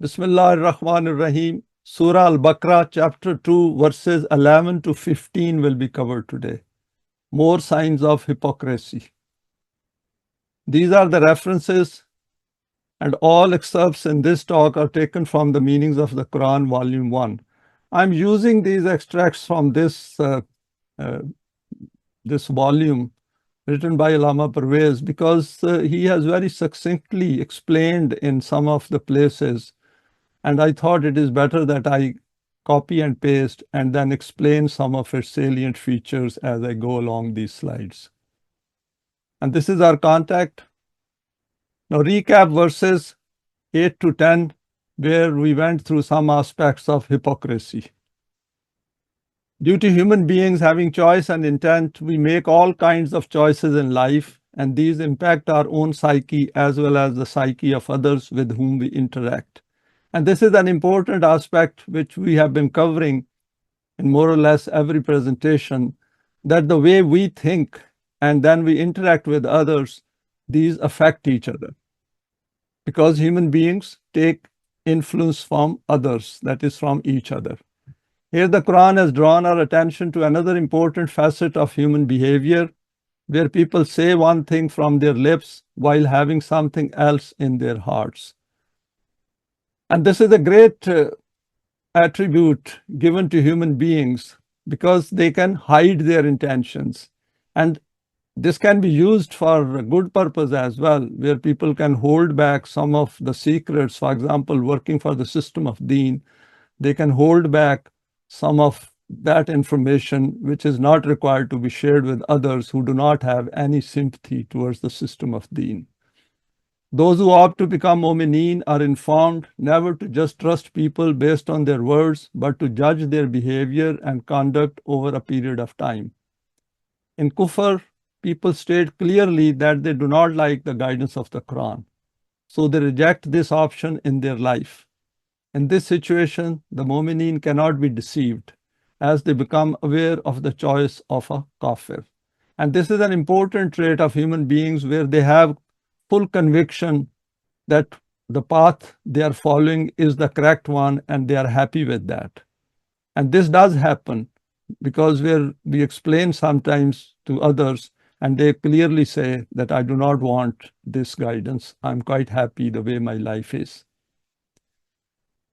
Bismillah ar-Rahman ar-Rahim. Surah Al-Baqarah, chapter 2, verses 11 to 15 will be covered today. More signs of hypocrisy. These are the references, and all excerpts in this talk are taken from the meanings of the Quran, volume 1. I'm using these extracts from this volume written by Allama Pervez because he has very succinctly explained in some of the places, and I thought it is better that I copy and paste and then explain some of its salient features as I go along these slides. And this is our contact. Now recap verses 8 to 10, where we went through some aspects of hypocrisy. Due to human beings having choice and intent, we make all kinds of choices in life, and these impact our own psyche as well as the psyche of others with whom we interact. And this is an important aspect which we have been covering in more or less every presentation, that the way we think and then we interact with others, these affect each other. Because human beings take influence from others, that is from each other. Here the Quran has drawn our attention to another important facet of human behavior, where people say one thing from their lips while having something else in their hearts. And this is a great attribute given to human beings because they can hide their intentions. And this can be used for a good purpose as well, where people can hold back some of the secrets. For example, working for the system of Deen, they can hold back some of that information which is not required to be shared with others who do not have any sympathy towards the system of Deen. Those who opt to become Momineen are informed never to just trust people based on their words, but to judge their behavior and conduct over a period of time. In Kufr, people state clearly that they do not like the guidance of the Quran, so they reject this option in their life. In this situation, the Momineen cannot be deceived, as they become aware of the choice of a kafir. And this is an important trait of human beings, where they have full conviction that the path they are following is the correct one, and they are happy with that. And this does happen because we explain sometimes to others, and they clearly say that I do not want this guidance. I'm quite happy the way my life is.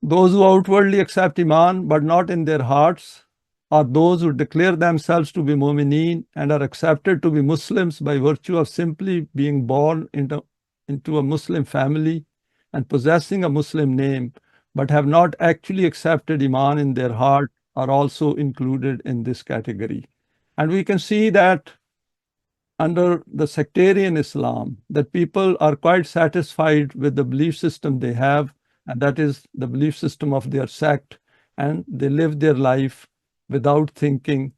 Those who outwardly accept Iman but not in their hearts are those who declare themselves to be Momineen and are accepted to be Muslims by virtue of simply being born into a Muslim family and possessing a Muslim name, but have not actually accepted Iman in their heart, are also included in this category. And we can see that under the sectarian Islam, that people are quite satisfied with the belief system they have, and that is the belief system of their sect, and they live their life without thinking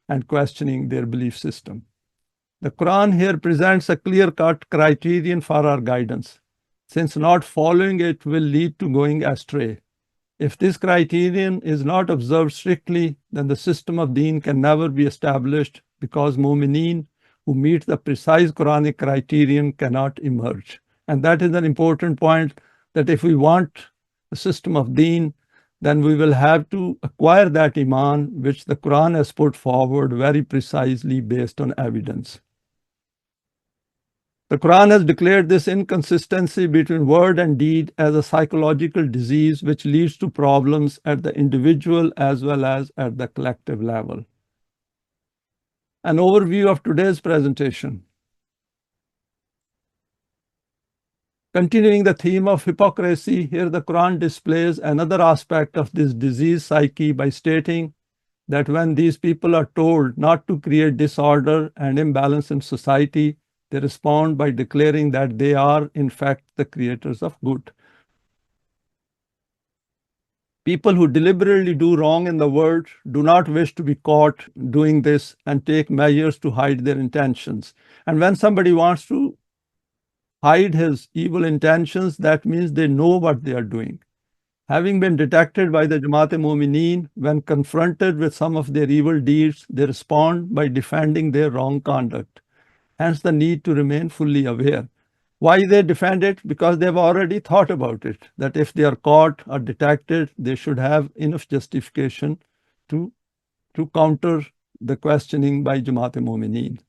and questioning their belief system. The Quran here presents a clear-cut criterion for our guidance, since not following it will lead to going astray. If this criterion is not observed strictly, then the system of Deen can never be established, because Momineen who meet the precise Quranic criterion cannot emerge. And that is an important point, that if we want a system of Deen, then we will have to acquire that Iman which the Quran has put forward very precisely based on evidence. The Quran has declared this inconsistency between word and deed as a psychological disease which leads to problems at the individual as well as at the collective level. An overview of today's presentation. Continuing the theme of hypocrisy, here the Quran displays another aspect of this disease psyche by stating that when these people are told not to create disorder and imbalance in society, they respond by declaring that they are, in fact, the creators of good. People who deliberately do wrong in the world do not wish to be caught doing this and take measures to hide their intentions. And when somebody wants to hide his evil intentions, that means they know what they are doing. Having been detected by the Jamaat Momineen, when confronted with some of their evil deeds, they respond by defending their wrong conduct. Hence the need to remain fully aware. Why they defend it? Because they've already thought about it, that if they are caught or detected, they should have enough justification to counter the questioning by Jamaat Momineen.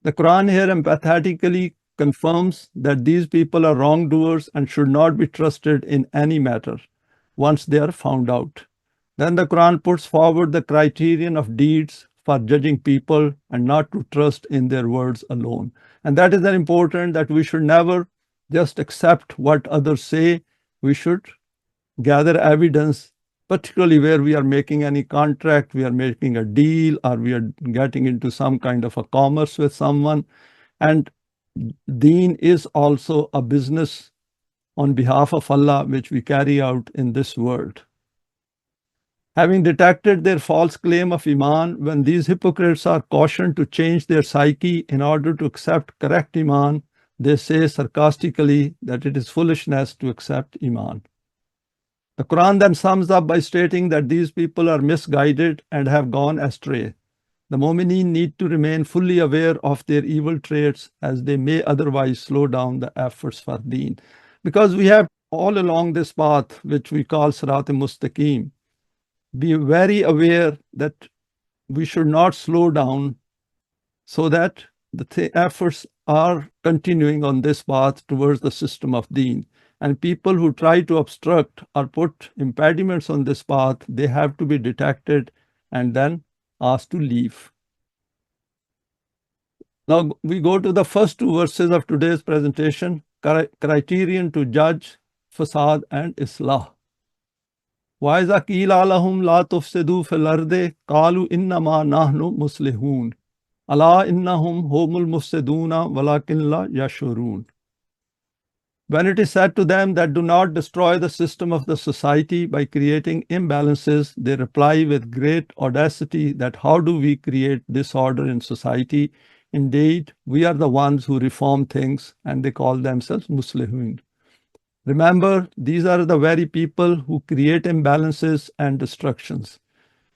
The Quran here empathetically confirms that these people are wrongdoers and should not be trusted in any matter once they are found out. Then the Quran puts forward the criterion of deeds for judging people and not to trust in their words alone. And that is very important, that we should never just accept what others say. We should gather evidence, particularly where we are making any contract, we are making a deal, or we are getting into some kind of a commerce with someone. And deen is also a business on behalf of Allah, which we carry out in this world. Having detected their false claim of Iman, when these hypocrites are cautioned to change their psyche in order to accept correct Iman, they say sarcastically that it is foolishness to accept Iman. The Quran then sums up by stating that these people are misguided and have gone astray. The Momineen need to remain fully aware of their evil traits, as they may otherwise slow down the efforts for deen. Because we have all along this path, which we call Sirat-e-Mustaqim, be very aware that we should not slow down, so that the efforts are continuing on this path towards the system of deen. And people who try to obstruct or put impediments on this path, they have to be detected and then asked to leave. Now we go to the first two verses of today's presentation, criterion to judge fasad and islah. وَإِذَا قِيلَ لَهُمْ لَا تُفْسِدُوا فِي الْأَرْضِ قَالُوا إِنَّمَا نَحْنُ مُصْلِحُونَ أَلَا إِنَّهُمْ هُمُ الْمُفْسِدُونَ وَلَكِنْ لَا يَشْعُرُونَ. When it is said to them that do not destroy the system of the society by creating imbalances, they reply with great audacity that how do we create disorder in society? Indeed, we are the ones who reform things, and they call themselves Muslihun. Remember, these are the very people who create imbalances and destructions.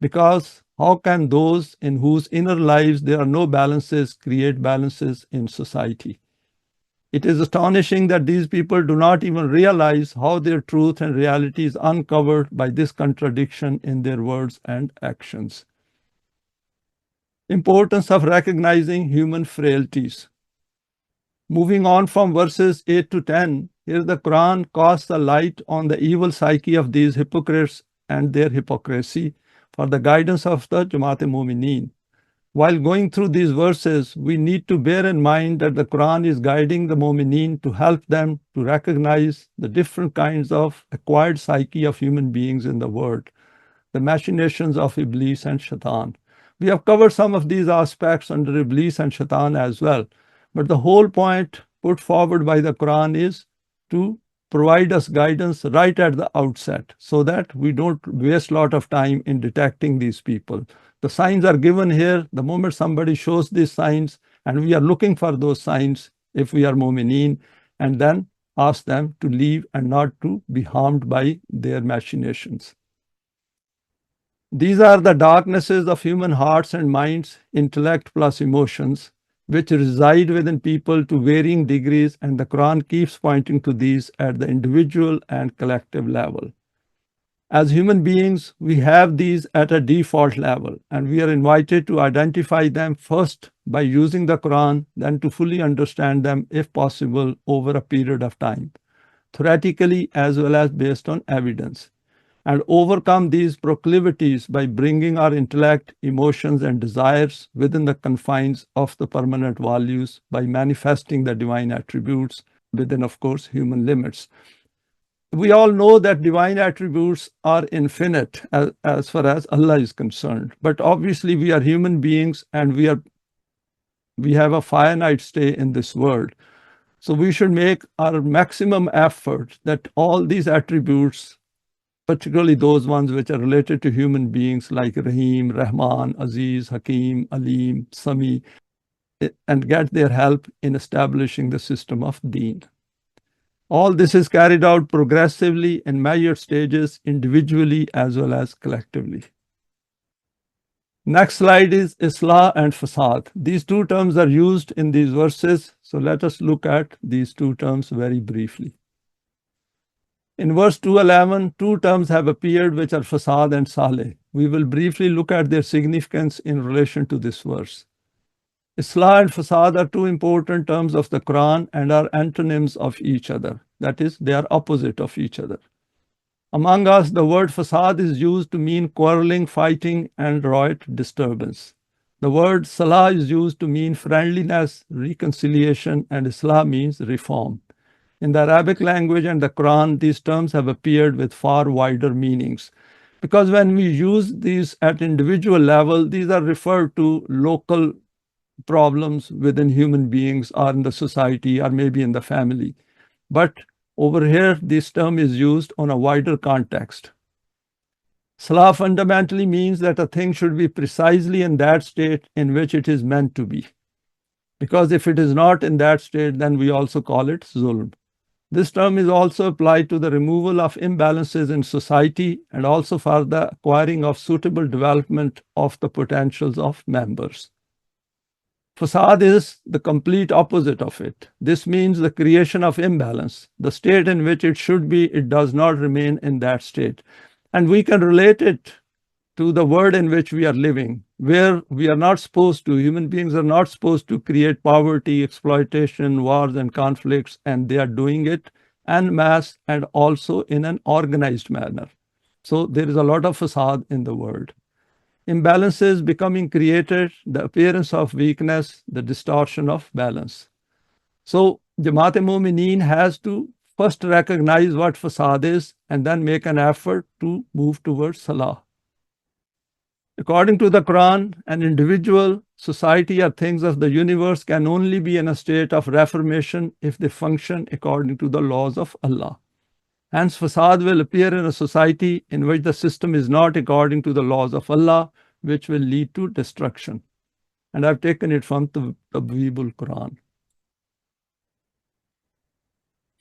Because how can those in whose inner lives there are no balances create balances in society? It is astonishing that these people do not even realize how their truth and reality is uncovered by this contradiction in their words and actions. Importance of recognizing human frailties. Moving on from verses 8 to 10, here the Quran casts a light on the evil psyche of these hypocrites and their hypocrisy for the guidance of the Jamaat Momineen. While going through these verses, we need to bear in mind that the Quran is guiding the Momineen to help them to recognize the different kinds of acquired psyche of human beings in the world, the machinations of Iblis and Shaitan. We have covered some of these aspects under Iblis and Shaitan as well, but the whole point put forward by the Quran is to provide us guidance right at the outset so that we don't waste a lot of time in detecting these people. The signs are given here. The moment somebody shows these signs, and we are looking for those signs if we are Momineen, and then ask them to leave and not to be harmed by their machinations. These are the darknesses of human hearts and minds, intellect plus emotions, which reside within people to varying degrees, and the Quran keeps pointing to these at the individual and collective level. As human beings, we have these at a default level, and we are invited to identify them first by using the Quran, then to fully understand them, if possible, over a period of time, theoretically as well as based on evidence, and overcome these proclivities by bringing our intellect, emotions, and desires within the confines of the permanent values by manifesting the divine attributes within, of course, human limits. We all know that divine attributes are infinite as far as Allah is concerned, but obviously we are human beings and we have a finite stay in this world. So we should make our maximum effort that all these attributes, particularly those ones which are related to human beings like Rahim, Rahman, Aziz, Hakim, Alim, Sami, and get their help in establishing the system of deen. All this is carried out progressively in measured stages, individually as well as collectively. Next slide is Islah and Fasad. These two terms are used in these verses. So let us look at these two terms very briefly. In verse 211, two terms have appeared which are Fasad and Saleh. We will briefly look at their significance in relation to this verse. Islah and Fasad are two important terms of the Quran and are antonyms of each other. That is, they are opposite of each other. Among us, the word Fasad is used to mean quarreling, fighting, and riot disturbance. The word Salah is used to mean friendliness, reconciliation, and Islah means reform. In the Arabic language and the Quran, these terms have appeared with far wider meanings. Because when we use these at individual level, these are referred to local problems within human beings or in the society or maybe in the family. But over here, this term is used on a wider context. Salah fundamentally means that a thing should be precisely in that state in which it is meant to be. Because if it is not in that state, then we also call it zulm. This term is also applied to the removal of imbalances in society and also for the acquiring of suitable development of the potentials of members. Fasad is the complete opposite of it. This means the creation of imbalance. The state in which it should be, it does not remain in that state. And we can relate it to the world in which we are living, where we are not supposed to, human beings are not supposed to create poverty, exploitation, wars, and conflicts, and they are doing it en masse and also in an organized manner. So there is a lot of fasad in the world. Imbalances becoming created, the appearance of weakness, the distortion of balance. So Jamaat Momineen has to first recognize what fasad is and then make an effort to move towards salah. According to the Quran, an individual, society, or things of the universe can only be in a state of reformation if they function according to the laws of Allah. Hence, fasad will appear in a society in which the system is not according to the laws of Allah, which will lead to destruction. And I've taken it from the Tabweebul Quran.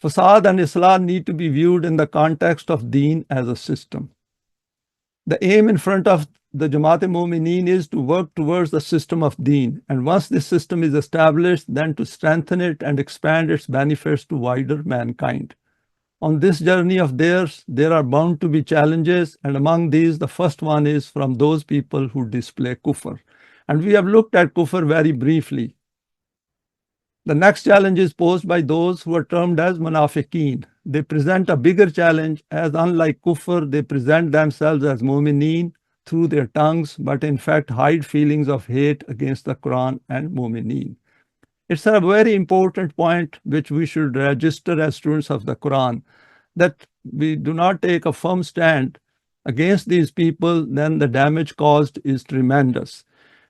Fasad and Islah need to be viewed in the context of Deen as a system. The aim in front of the Jamaat-e-Momineen is to work towards the system of Deen. And once this system is established, then to strengthen it and expand its benefits to wider mankind. On this journey of theirs, there are bound to be challenges, and among these, the first one is from those people who display kufr. And we have looked at kufr very briefly. The next challenge is posed by those who are termed as munafiqeen. They present a bigger challenge, as unlike kufr, they present themselves as Momineen through their tongues, but in fact hide feelings of hate against the Quran and Momineen. It's a very important point which we should register as students of the Quran, that we do not take a firm stand against these people, then the damage caused is tremendous.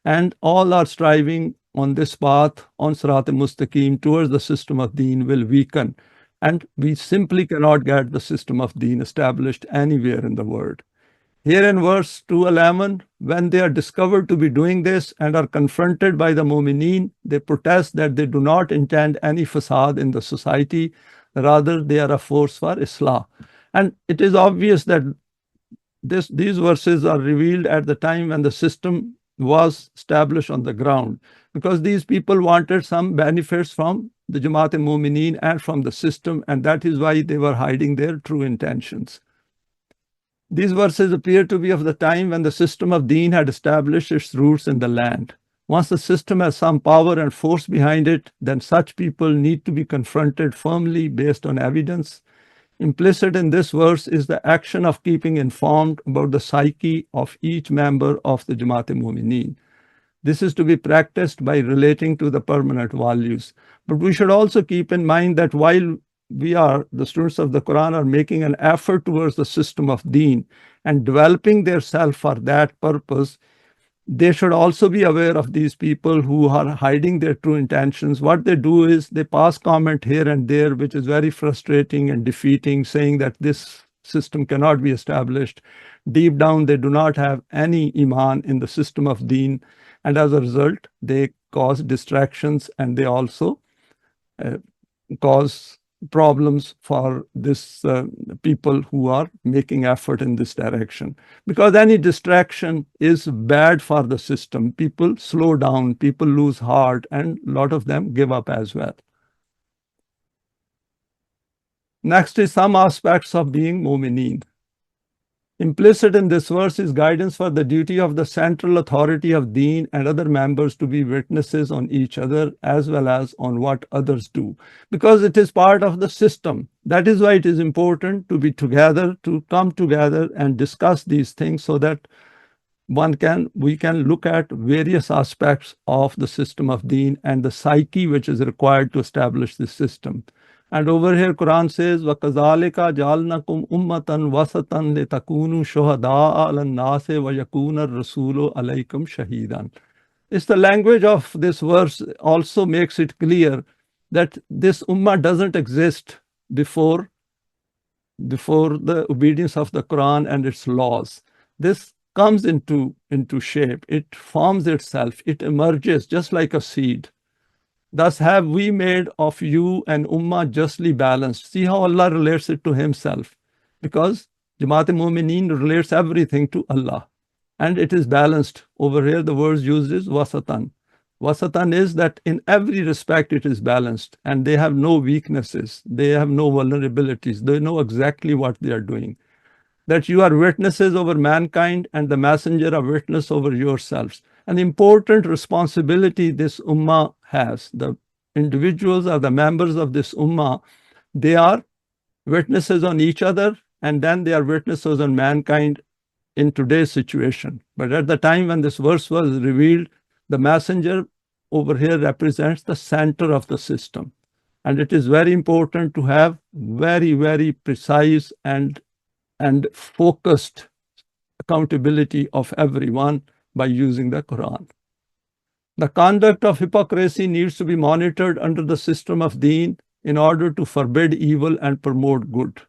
And all our striving on this path, on Sirat al-Mustaqim, towards the system of Deen will weaken. And we simply cannot get the system of Deen established anywhere in the world. Here in verse 211, when they are discovered to be doing this and are confronted by the Momineen, they protest that they do not intend any fasad in the society, rather they are a force for Islah. And it is obvious that these verses are revealed at the time when the system was established on the ground, because these people wanted some benefits from the Jamaat-e-Momineen and from the system, and that is why they were hiding their true intentions. These verses appear to be of the time when the system of Deen had established its roots in the land. Once the system has some power and force behind it, then such people need to be confronted firmly based on evidence. Implicit in this verse is the action of keeping informed about the psyche of each member of the Jamaat-e-Momineen. This is to be practiced by relating to the permanent values. But we should also keep in mind that while the students of the Quran are making an effort towards the system of Deen and developing their self for that purpose, they should also be aware of these people who are hiding their true intentions. What they do is they pass comment here and there, which is very frustrating and defeating, saying that this system cannot be established. Deep down, they do not have any iman in the system of Deen, and as a result, they cause distractions and they also cause problems for this people who are making effort in this direction, because any distraction is bad for the system. People slow down, people lose heart, and a lot of them give up as well. Next is some aspects of being Momineen. Implicit in this verse is guidance for the duty of the central authority of Deen and other members to be witnesses on each other as well as on what others do, because it is part of the system. That is why it is important to be together, to come together and discuss these things, so that we can look at various aspects of the system of Deen and the psyche which is required to establish this system. And over here, Quran says, وَكَذَلِكَ جَعَلْنَكُمْ أُمَّةً وَسَطًا لِتَكُونُوا شُهَدَاءَ عَلَى النَّاسِ وَيَكُونَ الرَّسُولُ عَلَيْكُمْ شَهِيدًا. It's the language of this verse also makes it clear that this ummah doesn't exist before the obedience of the Quran and its laws. This comes into shape. It forms itself. It emerges just like a seed. Thus have we made of you an ummah justly balanced. See how Allah relates it to himself, because Jamaat Momineen relates everything to Allah, and it is balanced. Over here the word used is wasatan. Wasatan is that in every respect it is balanced, and they have no weaknesses, they have no vulnerabilities, they know exactly what they are doing. That you are witnesses over mankind and the messenger a witness over yourselves. An important responsibility this ummah has. The individuals are the members of this ummah. They are witnesses on each other, and then they are witnesses on mankind in today's situation. But at the time when this verse was revealed, the messenger over here represents the center of the system. And it is very important to have very, very precise and focused accountability of everyone by using the Quran. The conduct of hypocrisy needs to be monitored under the system of Deen in order to forbid evil and promote good.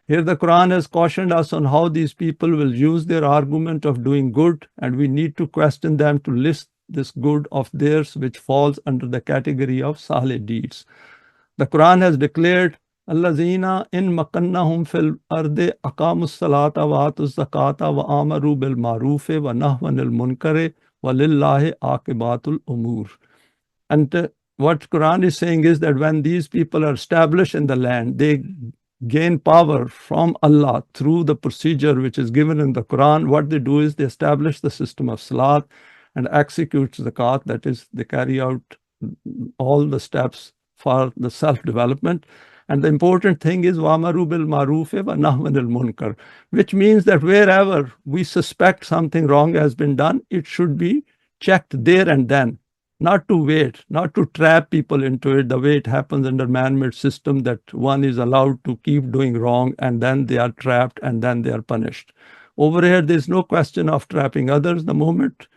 Here the Quran has cautioned us on how these people will use their argument of doing good, and we need to question them to list this good of theirs which falls under the category of salih deeds. The Quran has declared, Allazina in makannahum fil arde aqamus salata wa atus zakata wa amaru bil ma'rufe wa nahwanil munkare wa lillahi aqibatul umur. And what Quran is saying is that when these people are established in the land, they gain power from Allah through the procedure which is given in the Quran. What they do is they establish the system of salat and execute zakat, that is, they carry out all the steps for the self-development. And the important thing is وَأَمَرُوا بِالْمَعْرُوفِ وَنَهْوَنِ الْمُنْكَرِ, which means that wherever we suspect something wrong has been done, it should be checked there and then, not to wait, not to trap people into it the way it happens under man-made system, that one is allowed to keep doing wrong and then they are trapped and then they are punished. Over here, there's no question of trapping others. The moment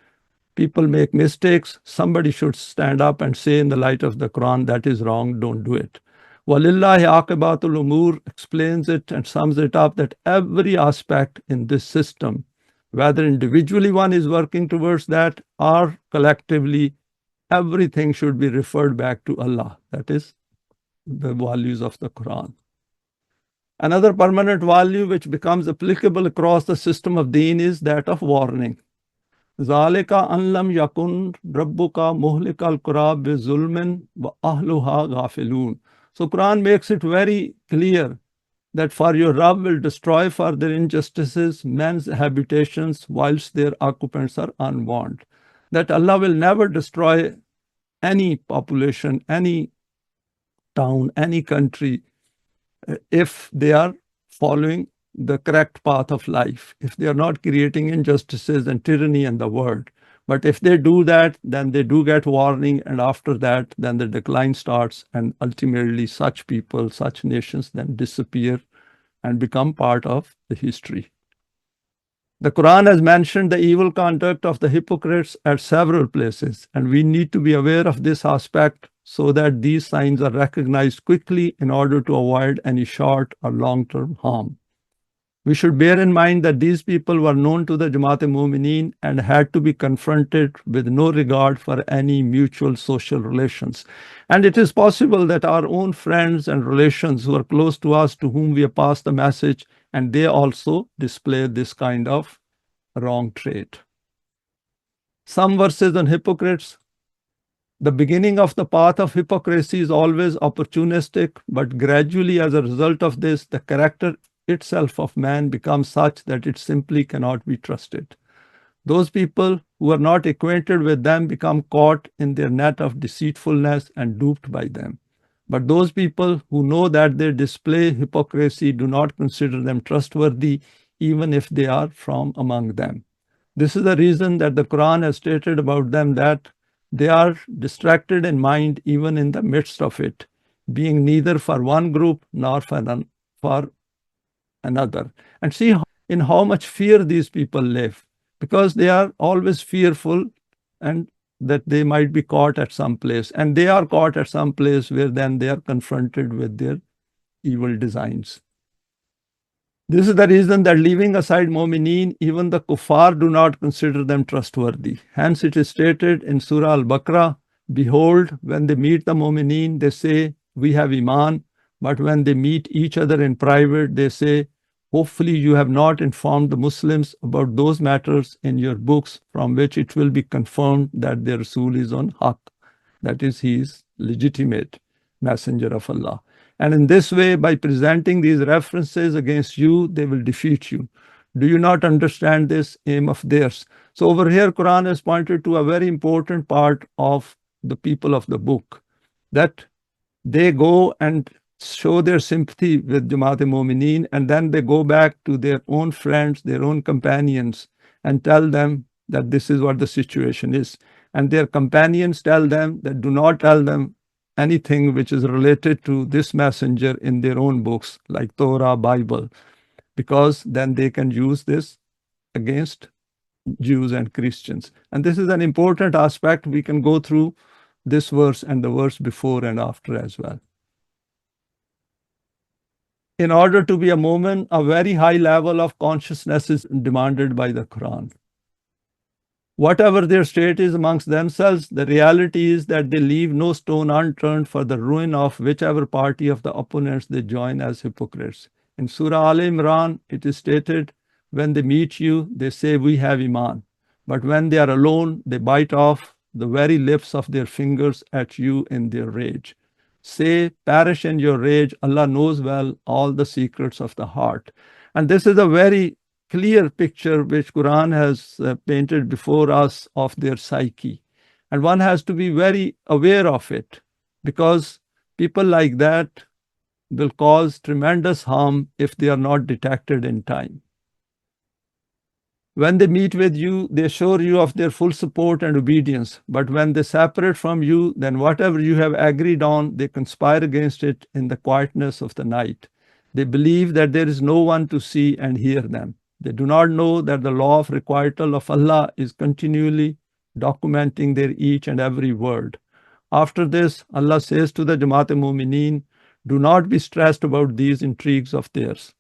people make mistakes, somebody should stand up and say in the light of the Quran, that is wrong, don't do it. Walillahi aqibatul umur explains it and sums it up that every aspect in this system, whether individually one is working towards that or collectively, everything should be referred back to Allah. That is the values of the Quran. Another permanent value which becomes applicable across the system of Deen is that of warning. Zalika an lam yakun rabbuka muhlikal qura bi zulmin wa ahluha ghafilun. So Quran makes it very clear that for your Rabb will destroy for their injustices men's habitations whilst their occupants are unwarned. That Allah will never destroy any population, any town, any country, if they are following the correct path of life, if they are not creating injustices and tyranny in the world. But if they do that, then they do get warning, and after that, then the decline starts, and ultimately such people, such nations then disappear and become part of the history. The Quran has mentioned the evil conduct of the hypocrites at several places, and we need to be aware of this aspect so that these signs are recognized quickly in order to avoid any short or long-term harm. We should bear in mind that these people were known to the Jamaat Momineen and had to be confronted with no regard for any mutual social relations. And it is possible that our own friends and relations who are close to us, to whom we have passed the message, and they also display this kind of wrong trait. Some verses on hypocrites. The beginning of the path of hypocrisy is always opportunistic, but gradually, as a result of this, the character itself of man becomes such that it simply cannot be trusted. Those people who are not acquainted with them become caught in their net of deceitfulness and duped by them. But those people who know that they display hypocrisy do not consider them trustworthy, even if they are from among them. This is the reason that the Quran has stated about them that they are distracted in mind even in the midst of it, being neither for one group nor for another. And see in how much fear these people live, because they are always fearful and that they might be caught at some place. And they are caught at some place where then they are confronted with their evil designs. This is the reason that leaving aside Momineen, even the kuffar do not consider them trustworthy. Hence it is stated in Surah Al-Baqarah, behold, when they meet the Momineen, they say, we have Iman. But when they meet each other in private, they say, hopefully you have not informed the Muslims about those matters in your books from which it will be confirmed that their Rasool is on haqq. That is, he is legitimate messenger of Allah. And in this way, by presenting these references against you, they will defeat you. Do you not understand this aim of theirs? So over here, Quran has pointed to a very important part of the people of the book, that they go and show their sympathy with Jamaat Momineen, and then they go back to their own friends, their own companions, and tell them that this is what the situation is. And their companions tell them that do not tell them anything which is related to this messenger in their own books, like Torah, Bible, because then they can use this against Jews and Christians. And this is an important aspect. We can go through this verse and the verse before and after as well. In order to be a Momin, a very high level of consciousness is demanded by the Quran. Whatever their state is amongst themselves, the reality is that they leave no stone unturned for the ruin of whichever party of the opponents they join as hypocrites. In Surah Al-Imran, it is stated, when they meet you, they say, we have Iman. But when they are alone, they bite off the very lips of their fingers at you in their rage. Say, perish in your rage, Allah knows well all the secrets of the heart. And this is a very clear picture which Quran has painted before us of their psyche. And one has to be very aware of it, because people like that will cause tremendous harm if they are not detected in time. When they meet with you, they assure you of their full support and obedience. But when they separate from you, then whatever you have agreed on, they conspire against it in the quietness of the night. They believe that there is no one to see and hear them. They do not know that the law of requital of Allah is continually documenting their each and every word. After this, Allah says to the Jamaat Momineen, do not be stressed about these intrigues of theirs.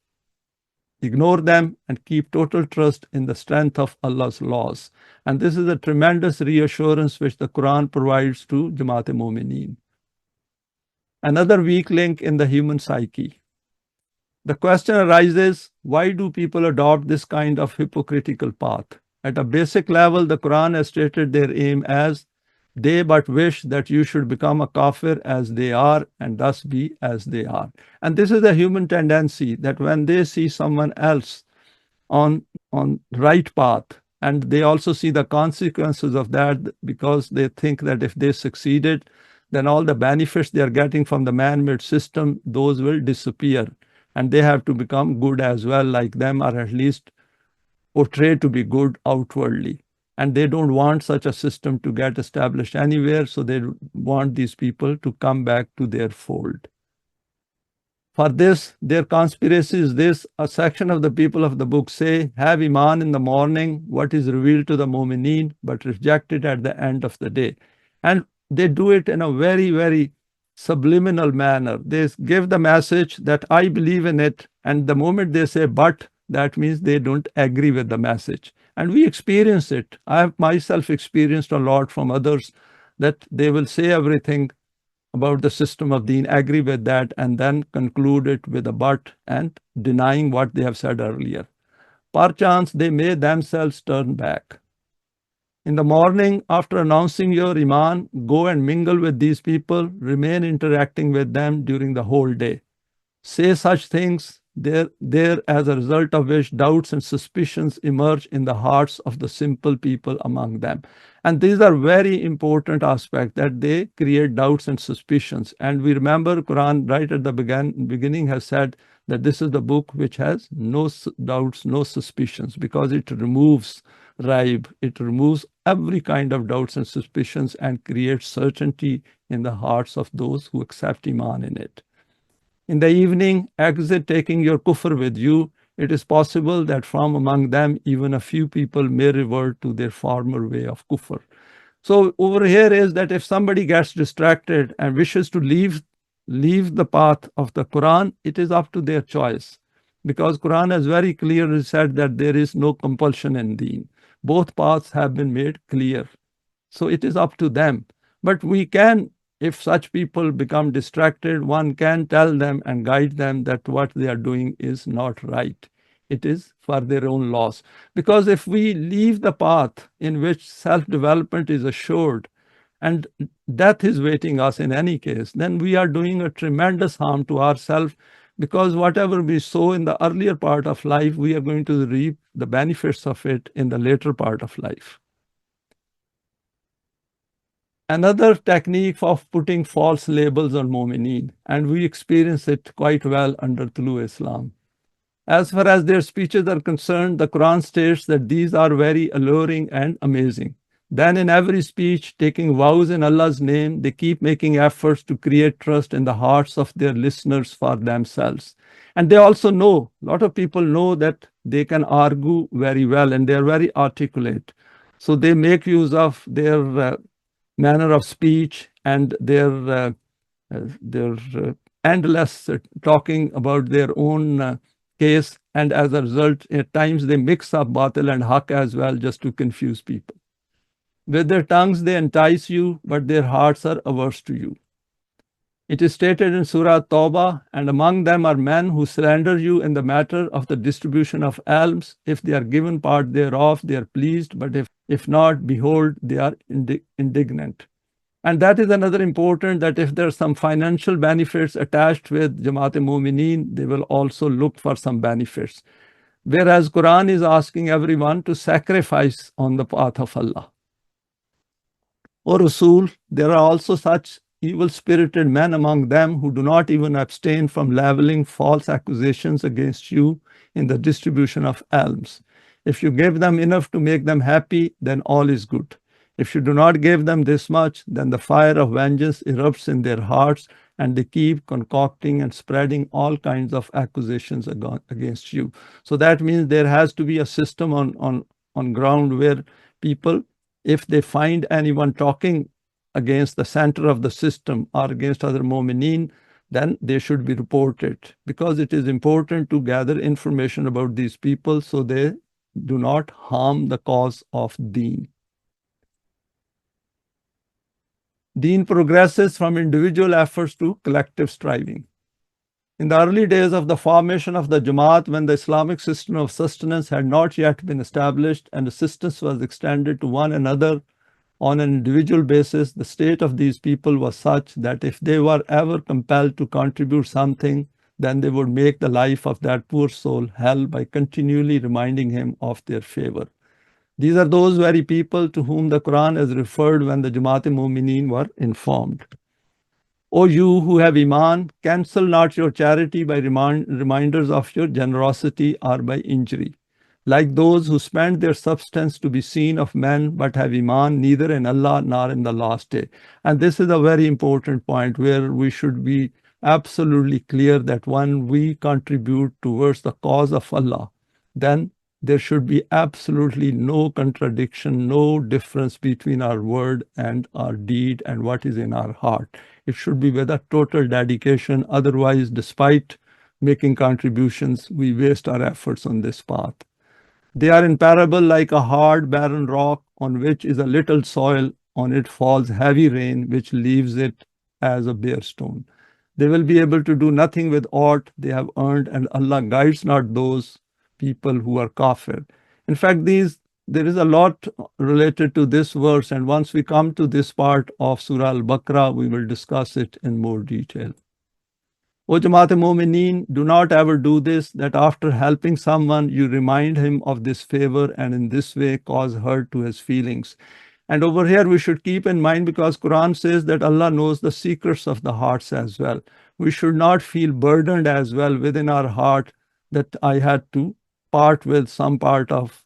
Ignore them and keep total trust in the strength of Allah's laws. And this is a tremendous reassurance which the Quran provides to Jamaat Momineen. Another weak link in the human psyche. The question arises, why do people adopt this kind of hypocritical path? At a basic level, the Quran has stated their aim as, they but wish that you should become a kafir as they are and thus be as they are. And this is a human tendency, that when they see someone else on right path, and they also see the consequences of that, because they think that if they succeeded, then all the benefits they are getting from the man-made system, those will disappear. And they have to become good as well, like them, or at least portrayed to be good outwardly. And they don't want such a system to get established anywhere, so they want these people to come back to their fold. For this, their conspiracy is this: a section of the people of the book say, have Iman in the morning, what is revealed to the Momineen, but reject it at the end of the day. And they do it in a very, very subliminal manner. They give the message that I believe in it, and the moment they say but, that means they don't agree with the message. And we experience it. I have myself experienced a lot from others that they will say everything about the system of deen, agree with that, and then conclude it with a but and denying what they have said earlier. Perchance they may themselves turn back. In the morning, after announcing your Iman, go and mingle with these people, remain interacting with them during the whole day. Say such things there as a result of which doubts and suspicions emerge in the hearts of the simple people among them. And these are very important aspects, that they create doubts and suspicions. And we remember Quran right at the beginning has said that this is the book which has no doubts, no suspicions, because it removes raib, it removes every kind of doubts and suspicions and creates certainty in the hearts of those who accept Iman in it. In the evening, exit taking your kufr with you. It is possible that from among them, even a few people may revert to their former way of kufr. So over here is that if somebody gets distracted and wishes to leave the path of the Quran, it is up to their choice. Because Quran has very clearly said that there is no compulsion in deen. Both paths have been made clear. So it is up to them. But we can, if such people become distracted, one can tell them and guide them that what they are doing is not right. It is for their own loss. Because if we leave the path in which self-development is assured and death is waiting us in any case, then we are doing a tremendous harm to ourselves, because whatever we sow in the earlier part of life, we are going to reap the benefits of it in the later part of life. Another technique of putting false labels on Momineen, and we experience it quite well under Tolu Islam. As far as their speeches are concerned, the Quran states that these are very alluring and amazing. Then in every speech, taking vows in Allah's name, they keep making efforts to create trust in the hearts of their listeners for themselves. And they also know, a lot of people know that they can argue very well and they are very articulate. So they make use of their manner of speech and their endless talking about their own case. And as a result, at times they mix up batil and haq as well, just to confuse people. With their tongues they entice you, but their hearts are averse to you. It is stated in Surah Tawbah, and among them are men who slander you in the matter of the distribution of alms. If they are given part thereof, they are pleased, but if not, behold, they are indignant. And that is another important, that if there are some financial benefits attached with Jamaat Momineen, they will also look for some benefits. Whereas Quran is asking everyone to sacrifice on the path of Allah. O Rasool, there are also such evil-spirited men among them who do not even abstain from leveling false accusations against you in the distribution of alms. If you give them enough to make them happy, then all is good. If you do not give them this much, then the fire of vengeance erupts in their hearts, and they keep concocting and spreading all kinds of accusations against you. So that means there has to be a system on ground where people, if they find anyone talking against the center of the system or against other Momineen, then they should be reported, because it is important to gather information about these people so they do not harm the cause of deen. Deen progresses from individual efforts to collective striving. In the early days of the formation of the Jamaat, when the Islamic system of sustenance had not yet been established and assistance was extended to one another on an individual basis, the state of these people was such that if they were ever compelled to contribute something, then they would make the life of that poor soul hell by continually reminding him of their favor. These are those very people to whom the Quran has referred when the Jamaat-e-Momineen were informed. O you who have Iman, cancel not your charity by reminders of your generosity or by injury. Like those who spend their substance to be seen of men, but have Iman neither in Allah nor in the last day. And this is a very important point where we should be absolutely clear that when we contribute towards the cause of Allah, then there should be absolutely no contradiction, no difference between our word and our deed and what is in our heart. It should be with a total dedication. Otherwise, despite making contributions, we waste our efforts on this path. They are in parable like a hard, barren rock on which is a little soil, on it falls heavy rain, which leaves it as a bare stone. They will be able to do nothing with aught they have earned, and Allah guides not those people who are kafir. In fact, there is a lot related to this verse, and once we come to this part of Surah Al-Baqarah, we will discuss it in more detail. O Jamaat Momineen, do not ever do this, that after helping someone, you remind him of this favor and in this way cause hurt to his feelings. And over here, we should keep in mind, because Quran says that Allah knows the secrets of the hearts as well. We should not feel burdened as well within our heart that I had to part with some part of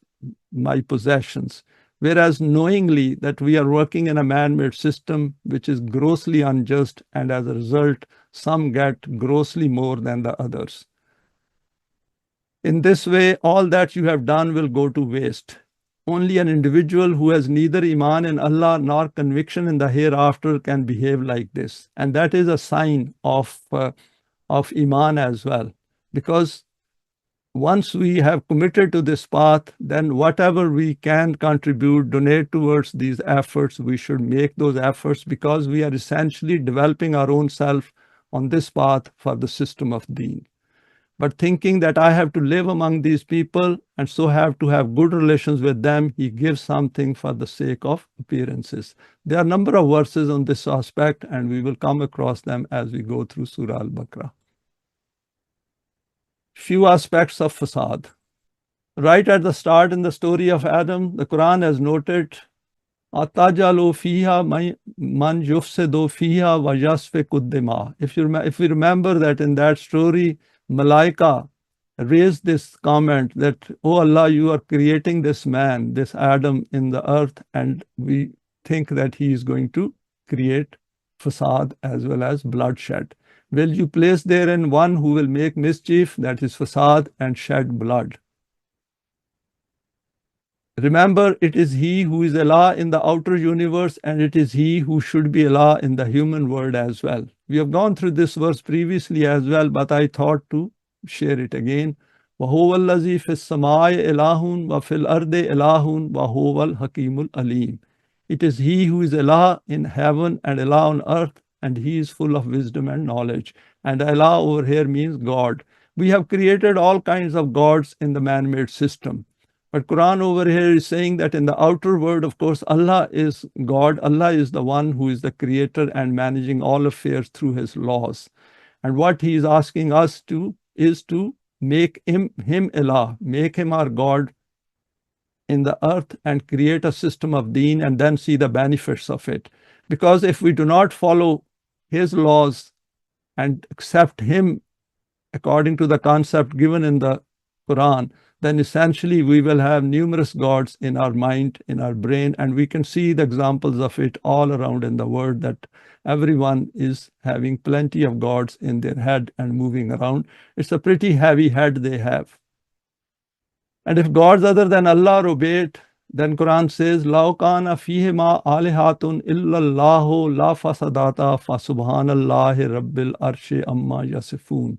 my possessions. Whereas knowingly that we are working in a man-made system which is grossly unjust, and as a result, some get grossly more than the others. In this way, all that you have done will go to waste. Only an individual who has neither Iman in Allah nor conviction in the hereafter can behave like this. And that is a sign of Iman as well. Because once we have committed to this path, then whatever we can contribute, donate towards these efforts, we should make those efforts, because we are essentially developing our own self on this path for the system of Deen. But thinking that I have to live among these people and so have to have good relations with them, he gives something for the sake of appearances. There are a number of verses on this aspect, and we will come across them as we go through Surah Al-Baqarah. Few aspects of fasad. Right at the start in the story of Adam, the Quran has noted, Atajalu fiha man yufsidu fiha wa yasfiku dima. If we remember that in that story, Malaika raised this comment that, oh Allah, you are creating this man, this Adam in the earth, and we think that he is going to create fasad as well as bloodshed. Will you place therein one who will make mischief, that is fasad, and shed blood? Remember, it is he who is Allah in the outer universe, and it is he who should be Allah in the human world as well. We have gone through this verse previously as well, but I thought to share it again. وَهُوَ الَّذِي فِي السَّمَاءِ إِلَٰهٌ وَفِي الْأَرْضِ إِلَٰهٌ وَهُوَ الْحَكِيمُ الْعَلِيمُ. It is he who is Allah in heaven and Allah on earth, and he is full of wisdom and knowledge. And Allah over here means God. We have created all kinds of gods in the man-made system. But Quran over here is saying that in the outer world, of course, Allah is God. Allah is the one who is the creator and managing all affairs through his laws. And what he is asking us to is to make him Allah, make him our God in the earth, and create a system of deen and then see the benefits of it. Because if we do not follow his laws and accept him according to the concept given in the Quran, then essentially we will have numerous gods in our mind, in our brain, and we can see the examples of it all around in the world, that everyone is having plenty of gods in their head and moving around. It's a pretty heavy head they have. And if gods other than Allah are obeyed, then Quran says, لَوْ كَانَ فِيهِمَا آلِهَةٌ إِلَّا اللَّهُ لَا فَسَدَاتَا فَسُبْحَانَ اللَّهِ رَبِّ الْعَرْشِ أَمَّا يَصِفُونَ.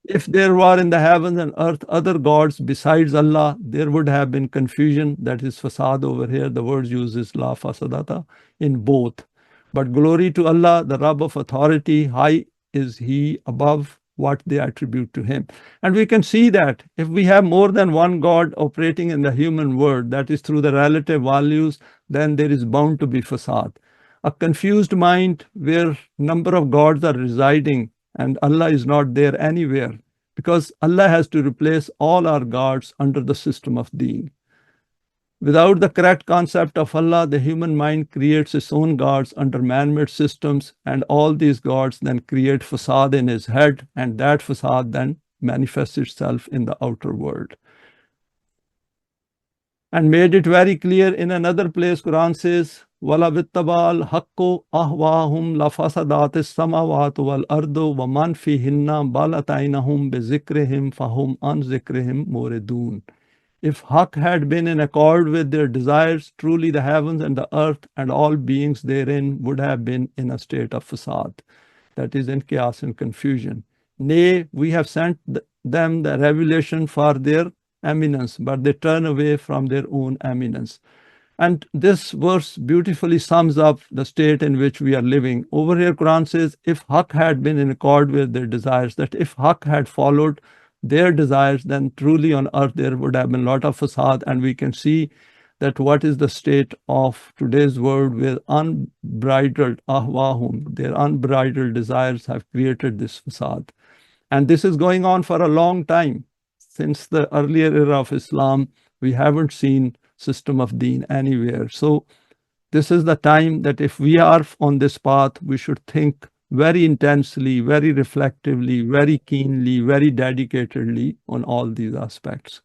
If there were in the heavens and earth other gods besides Allah, there would have been confusion. That is fasad over here. The word uses la fasadata in both. But glory to Allah, the Rabb of authority, high is he above what they attribute to him. And we can see that if we have more than one God operating in the human world, that is through the relative values, then there is bound to be fasad. A confused mind where number of gods are residing and Allah is not there anywhere, because Allah has to replace all our gods under the system of Deen. Without the correct concept of Allah, the human mind creates its own gods under man-made systems, and all these gods then create fasad in his head, and that fasad then manifests itself in the outer world. And made it very clear in another place, Quran says, وَلَوِ اتَّبَعَ الْحَقُّ أَهْوَاهُمْ لَفَسَدَتِ السَّمَاوَاتُ وَالْأَرْضُ وَمَنْ فِيهِنَّ بَلْ أَتَيْنَهُمْ بِذِكْرِهِمْ فَهُمْ عَنْ ذِكْرِهِمْ مُعْرِضُونَ. If Haqq had been in accord with their desires, truly the heavens and the earth and all beings therein would have been in a state of fasad, that is in chaos and confusion. Nay, we have sent them the revelation for their eminence, but they turn away from their own eminence. And this verse beautifully sums up the state in which we are living. Over here, Quran says, if Haqq had been in accord with their desires, that if Haqq had followed their desires, then truly on earth there would have been a lot of fasad. And we can see that what is the state of today's world with unbridled ahwahum, their unbridled desires have created this fasad. And this is going on for a long time. Since the earlier era of Islam, we haven't seen system of deen anywhere. So this is the time that if we are on this path, we should think very intensely, very reflectively, very keenly, very dedicatedly on all these aspects.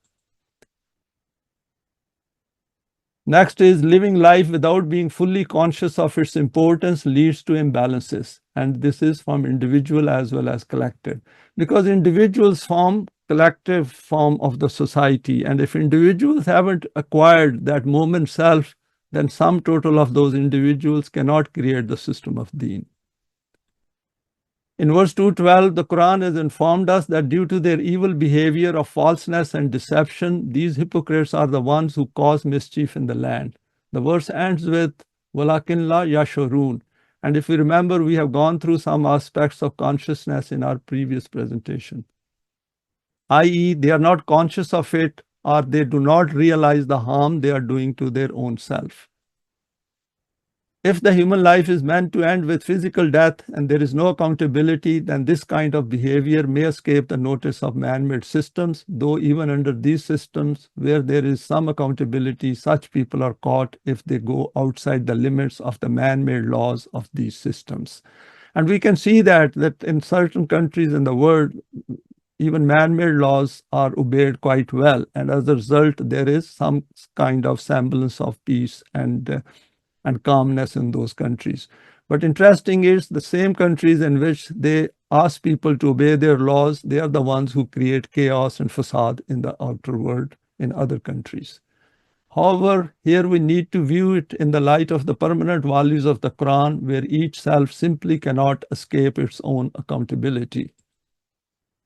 Next is living life without being fully conscious of its importance leads to imbalances. And this is from individual as well as collective. Because individuals form collective form of the society. And if individuals haven't acquired that moment self, then sum total of those individuals cannot create the system of deen. In verse 212, the Quran has informed us that due to their evil behavior of falseness and deception, these hypocrites are the ones who cause mischief in the land. The verse ends with, وَلَكِنْ لَا يَشْعُرُونَ. And if we remember, we have gone through some aspects of consciousness in our previous presentation. I.e., they are not conscious of it, or they do not realize the harm they are doing to their own self. If the human life is meant to end with physical death and there is no accountability, then this kind of behavior may escape the notice of man-made systems, though even under these systems where there is some accountability, such people are caught if they go outside the limits of the man-made laws of these systems. And we can see that in certain countries in the world, even man-made laws are obeyed quite well. And as a result, there is some kind of semblance of peace and calmness in those countries. But interesting is the same countries in which they ask people to obey their laws, they are the ones who create chaos and facade in the outer world in other countries. However, here we need to view it in the light of the permanent values of the Quran, where each self simply cannot escape its own accountability.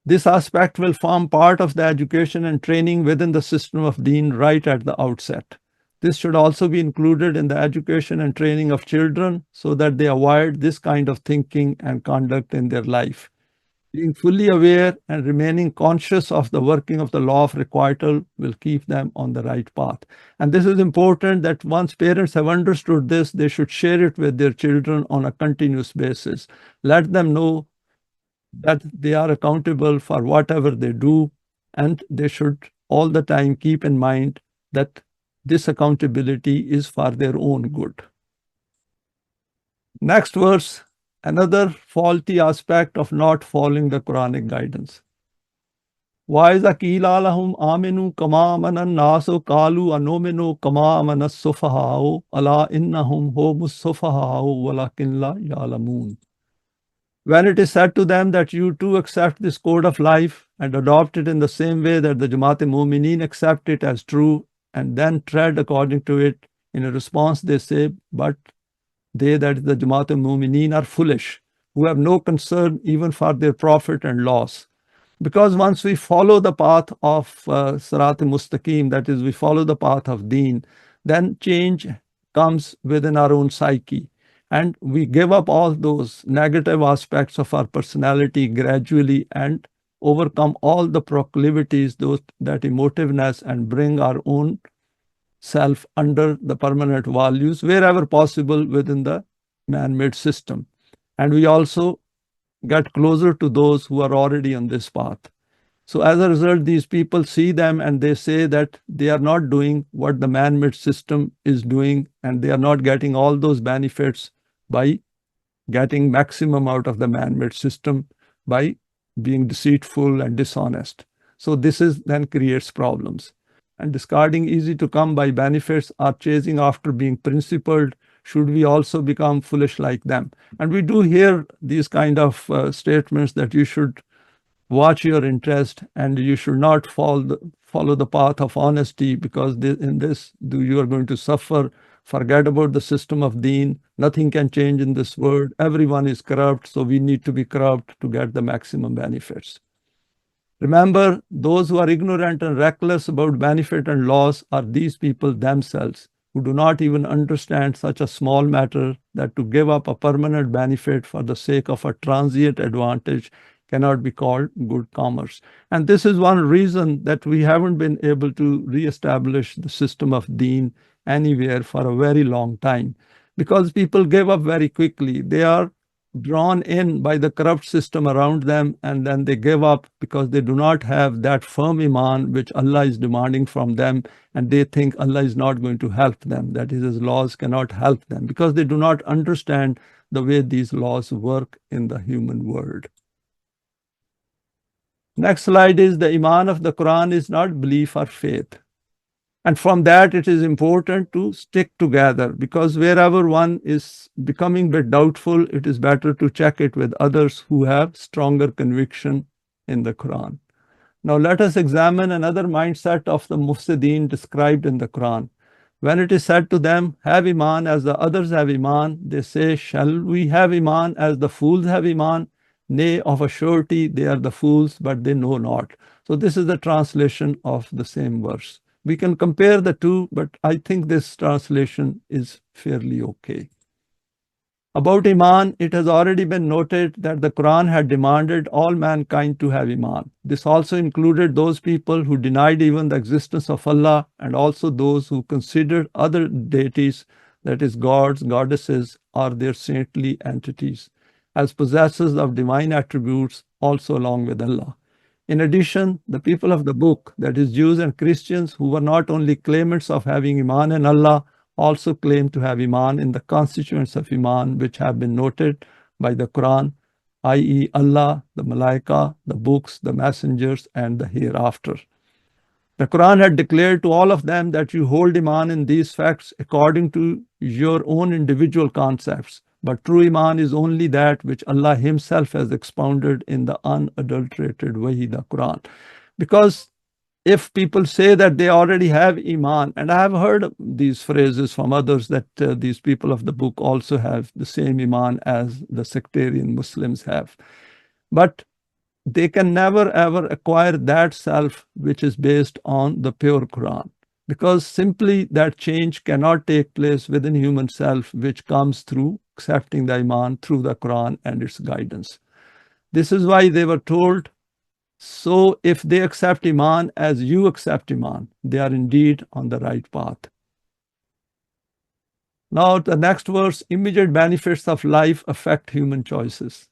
This aspect will form part of the education and training within the system of deen right at the outset. This should also be included in the education and training of children so that they avoid this kind of thinking and conduct in their life. Being fully aware and remaining conscious of the working of the law of requital will keep them on the right path. And this is important that once parents have understood this, they should share it with their children on a continuous basis. Let them know that they are accountable for whatever they do, and they should all the time keep in mind that this accountability is for their own good. Next verse, another faulty aspect of not following the Quranic guidance. وَإِذَا قِيلَ لَهُمْ آمِنُوا كَمَا آمَنَ النَّاسُ قَالُوا أَنُؤْمِنُ كَمَا آمَنَ السُّفَهَاءُ أَلَا إِنَّهُمْ هُمُ السُّفَهَاءُ وَلَكِنْ لَا يَعْلَمُونَ. When it is said to them that you too accept this code of life and adopt it in the same way that the Jamaat Momineen accept it as true and then tread according to it, in a response they say, but they, that is the Jamaat Momineen, are foolish, who have no concern even for their profit and loss. Because once we follow the path of Sirat Mustaqim, that is, we follow the path of deen, then change comes within our own psyche. And we give up all those negative aspects of our personality gradually and overcome all the proclivities, that emotiveness, and bring our own self under the permanent values wherever possible within the man-made system. And we also get closer to those who are already on this path. So as a result, these people see them and they say that they are not doing what the man-made system is doing, and they are not getting all those benefits by getting maximum out of the man-made system by being deceitful and dishonest. So this then creates problems. And discarding easy to come by benefits or chasing after being principled, should we also become foolish like them? And we do hear these kind of statements that you should watch your interest and you should not follow the path of honesty, because in this you are going to suffer Forget about the system of deen. Nothing can change in this world. Everyone is corrupt, so we need to be corrupt to get the maximum benefits. Remember, those who are ignorant and reckless about benefit and loss are these people themselves, who do not even understand such a small matter that to give up a permanent benefit for the sake of a transient advantage cannot be called good commerce. And this is one reason that we haven't been able to re-establish the system of deen anywhere for a very long time, because people give up very quickly. They are drawn in by the corrupt system around them, and then they give up because they do not have that firm iman which Allah is demanding from them, and they think Allah is not going to help them, that is, His laws cannot help them, because they do not understand the way these laws work in the human world. Next slide is the iman of the Quran is not belief or faith. And from that, it is important to stick together, because wherever one is becoming a bit doubtful, it is better to check it with others who have stronger conviction in the Quran. Now, let us examine another mindset of the Mufsideen described in the Quran. When it is said to them, have iman as the others have iman, they say, shall we have iman as the fools have iman? Nay, of a surety, they are the fools, but they know not. So this is the translation of the same verse. We can compare the two, but I think this translation is fairly okay. About Iman, it has already been noted that the Quran had demanded all mankind to have Iman. This also included those people who denied even the existence of Allah, and also those who considered other deities, that is, gods, goddesses, or their saintly entities, as possessors of divine attributes, also along with Allah. In addition, the people of the book, that is Jews and Christians, who were not only claimants of having Iman in Allah, also claim to have Iman in the constituents of Iman, which have been noted by the Quran, i.e. Allah, the Malaika, the books, the messengers, and the hereafter. The Quran had declared to all of them that you hold Iman in these facts according to your own individual concepts. But true Iman is only that which Allah Himself has expounded in the unadulterated Wahi, the Quran. Because if people say that they already have Iman, and I have heard these phrases from others that these people of the book also have the same Iman as the sectarian Muslims have. But they can never ever acquire that self which is based on the pure Quran, because simply that change cannot take place within human self, which comes through accepting the Iman through the Quran and its guidance. This is why they were told, so if they accept Iman as you accept Iman, they are indeed on the right path. Now the next verse, immediate benefits of life affect human choices.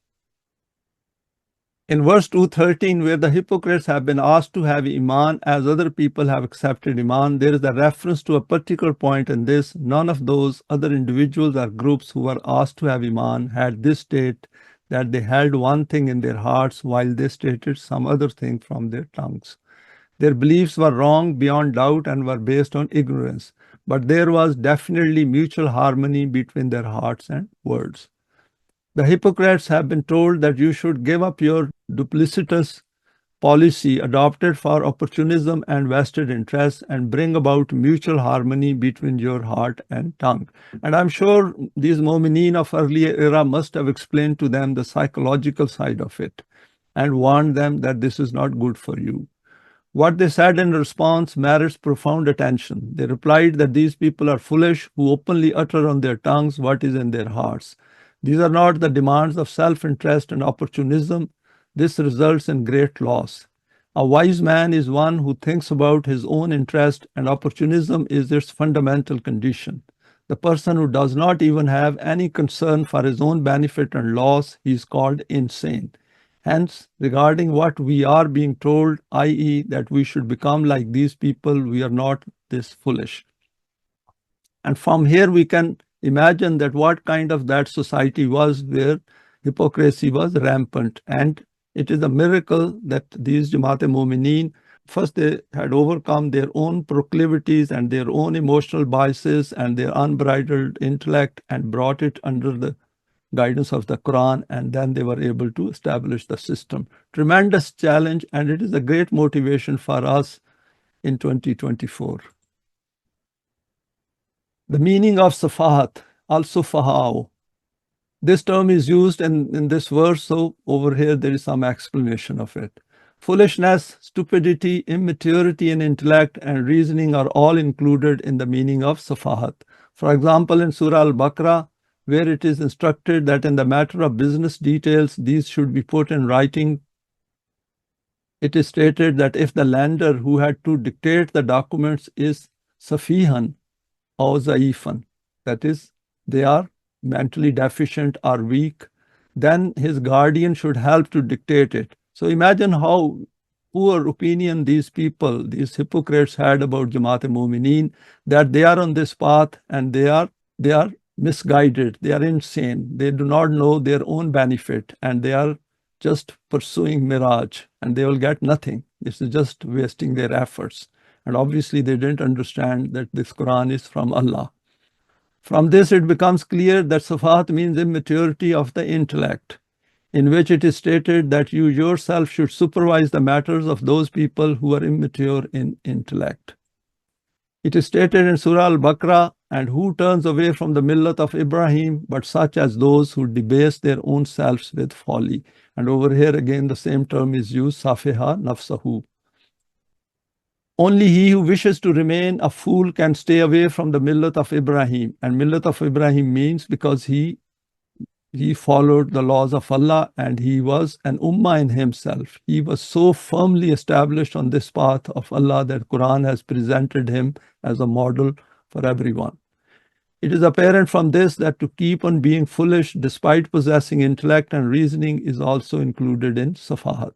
In verse 213, where the hypocrites have been asked to have Iman as other people have accepted Iman, there is a reference to a particular point in this. None of those other individuals or groups who were asked to have Iman had this state, that they held one thing in their hearts while they stated some other thing from their tongues. Their beliefs were wrong beyond doubt and were based on ignorance, but there was definitely mutual harmony between their hearts and words. The hypocrites have been told that you should give up your duplicitous policy adopted for opportunism and vested interests and bring about mutual harmony between your heart and tongue. And I'm sure these Momineen of earlier era must have explained to them the psychological side of it and warned them that this is not good for you. What they said in response merits profound attention. They replied that these people are foolish who openly utter on their tongues what is in their hearts. These are not the demands of self-interest and opportunism. This results in great loss. A wise man is one who thinks about his own interest, and opportunism is its fundamental condition. The person who does not even have any concern for his own benefit and loss, he is called insane. Hence, regarding what we are being told, i.e. that we should become like these people, we are not this foolish. And from here we can imagine that what kind of that society was where hypocrisy was rampant. And it is a miracle that these Jamaat Momineen, first they had overcome their own proclivities and their own emotional biases and their unbridled intellect and brought it under the guidance of the Quran, and then they were able to establish the system. Tremendous challenge, and it is a great motivation for us in 2024. The meaning of safahat, also fahao. This term is used in this verse, so over here there is some explanation of it. Foolishness, stupidity, immaturity in intellect and reasoning are all included in the meaning of safahat. For example, in Surah Al-Baqarah, where it is instructed that in the matter of business details, these should be put in writing, it is stated that if the lender who had to dictate the documents is safihan or zaifan, that is, they are mentally deficient or weak, then his guardian should help to dictate it. So imagine how poor opinion these people, these hypocrites had about Jamaat Momineen, that they are on this path and they are misguided, they are insane, they do not know their own benefit and they are just pursuing mirage and they will get nothing. This is just wasting their efforts. And obviously they didn't understand that this Quran is from Allah. From this it becomes clear that safahat means immaturity of the intellect, in which it is stated that you yourself should supervise the matters of those people who are immature in intellect. It is stated in Surah Al-Baqarah, and who turns away from the millat of Ibrahim, but such as those who debase their own selves with folly. And over here again the same term is used, safiha nafsahu. Only he who wishes to remain a fool can stay away from the millat of Ibrahim. And millat of Ibrahim means because he followed the laws of Allah and he was an ummah in himself. He was so firmly established on this path of Allah that Quran has presented him as a model for everyone. It is apparent from this that to keep on being foolish despite possessing intellect and reasoning is also included in safahat.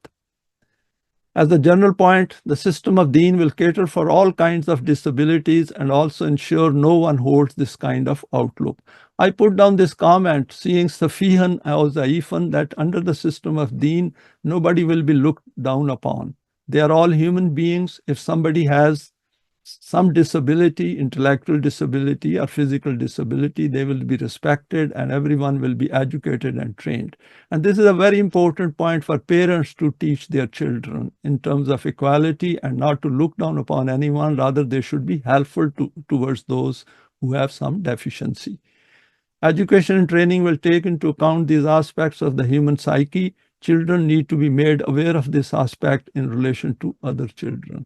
As a general point, the system of deen will cater for all kinds of disabilities and also ensure no one holds this kind of outlook. I put down this comment, seeing safihan or zaifan, that under the system of deen, nobody will be looked down upon. They are all human beings. If somebody has some disability, intellectual disability or physical disability, they will be respected and everyone will be educated and trained. And this is a very important point for parents to teach their children in terms of equality and not to look down upon anyone. Rather, they should be helpful towards those who have some deficiency. Education and training will take into account these aspects of the human psyche. Children need to be made aware of this aspect in relation to other children.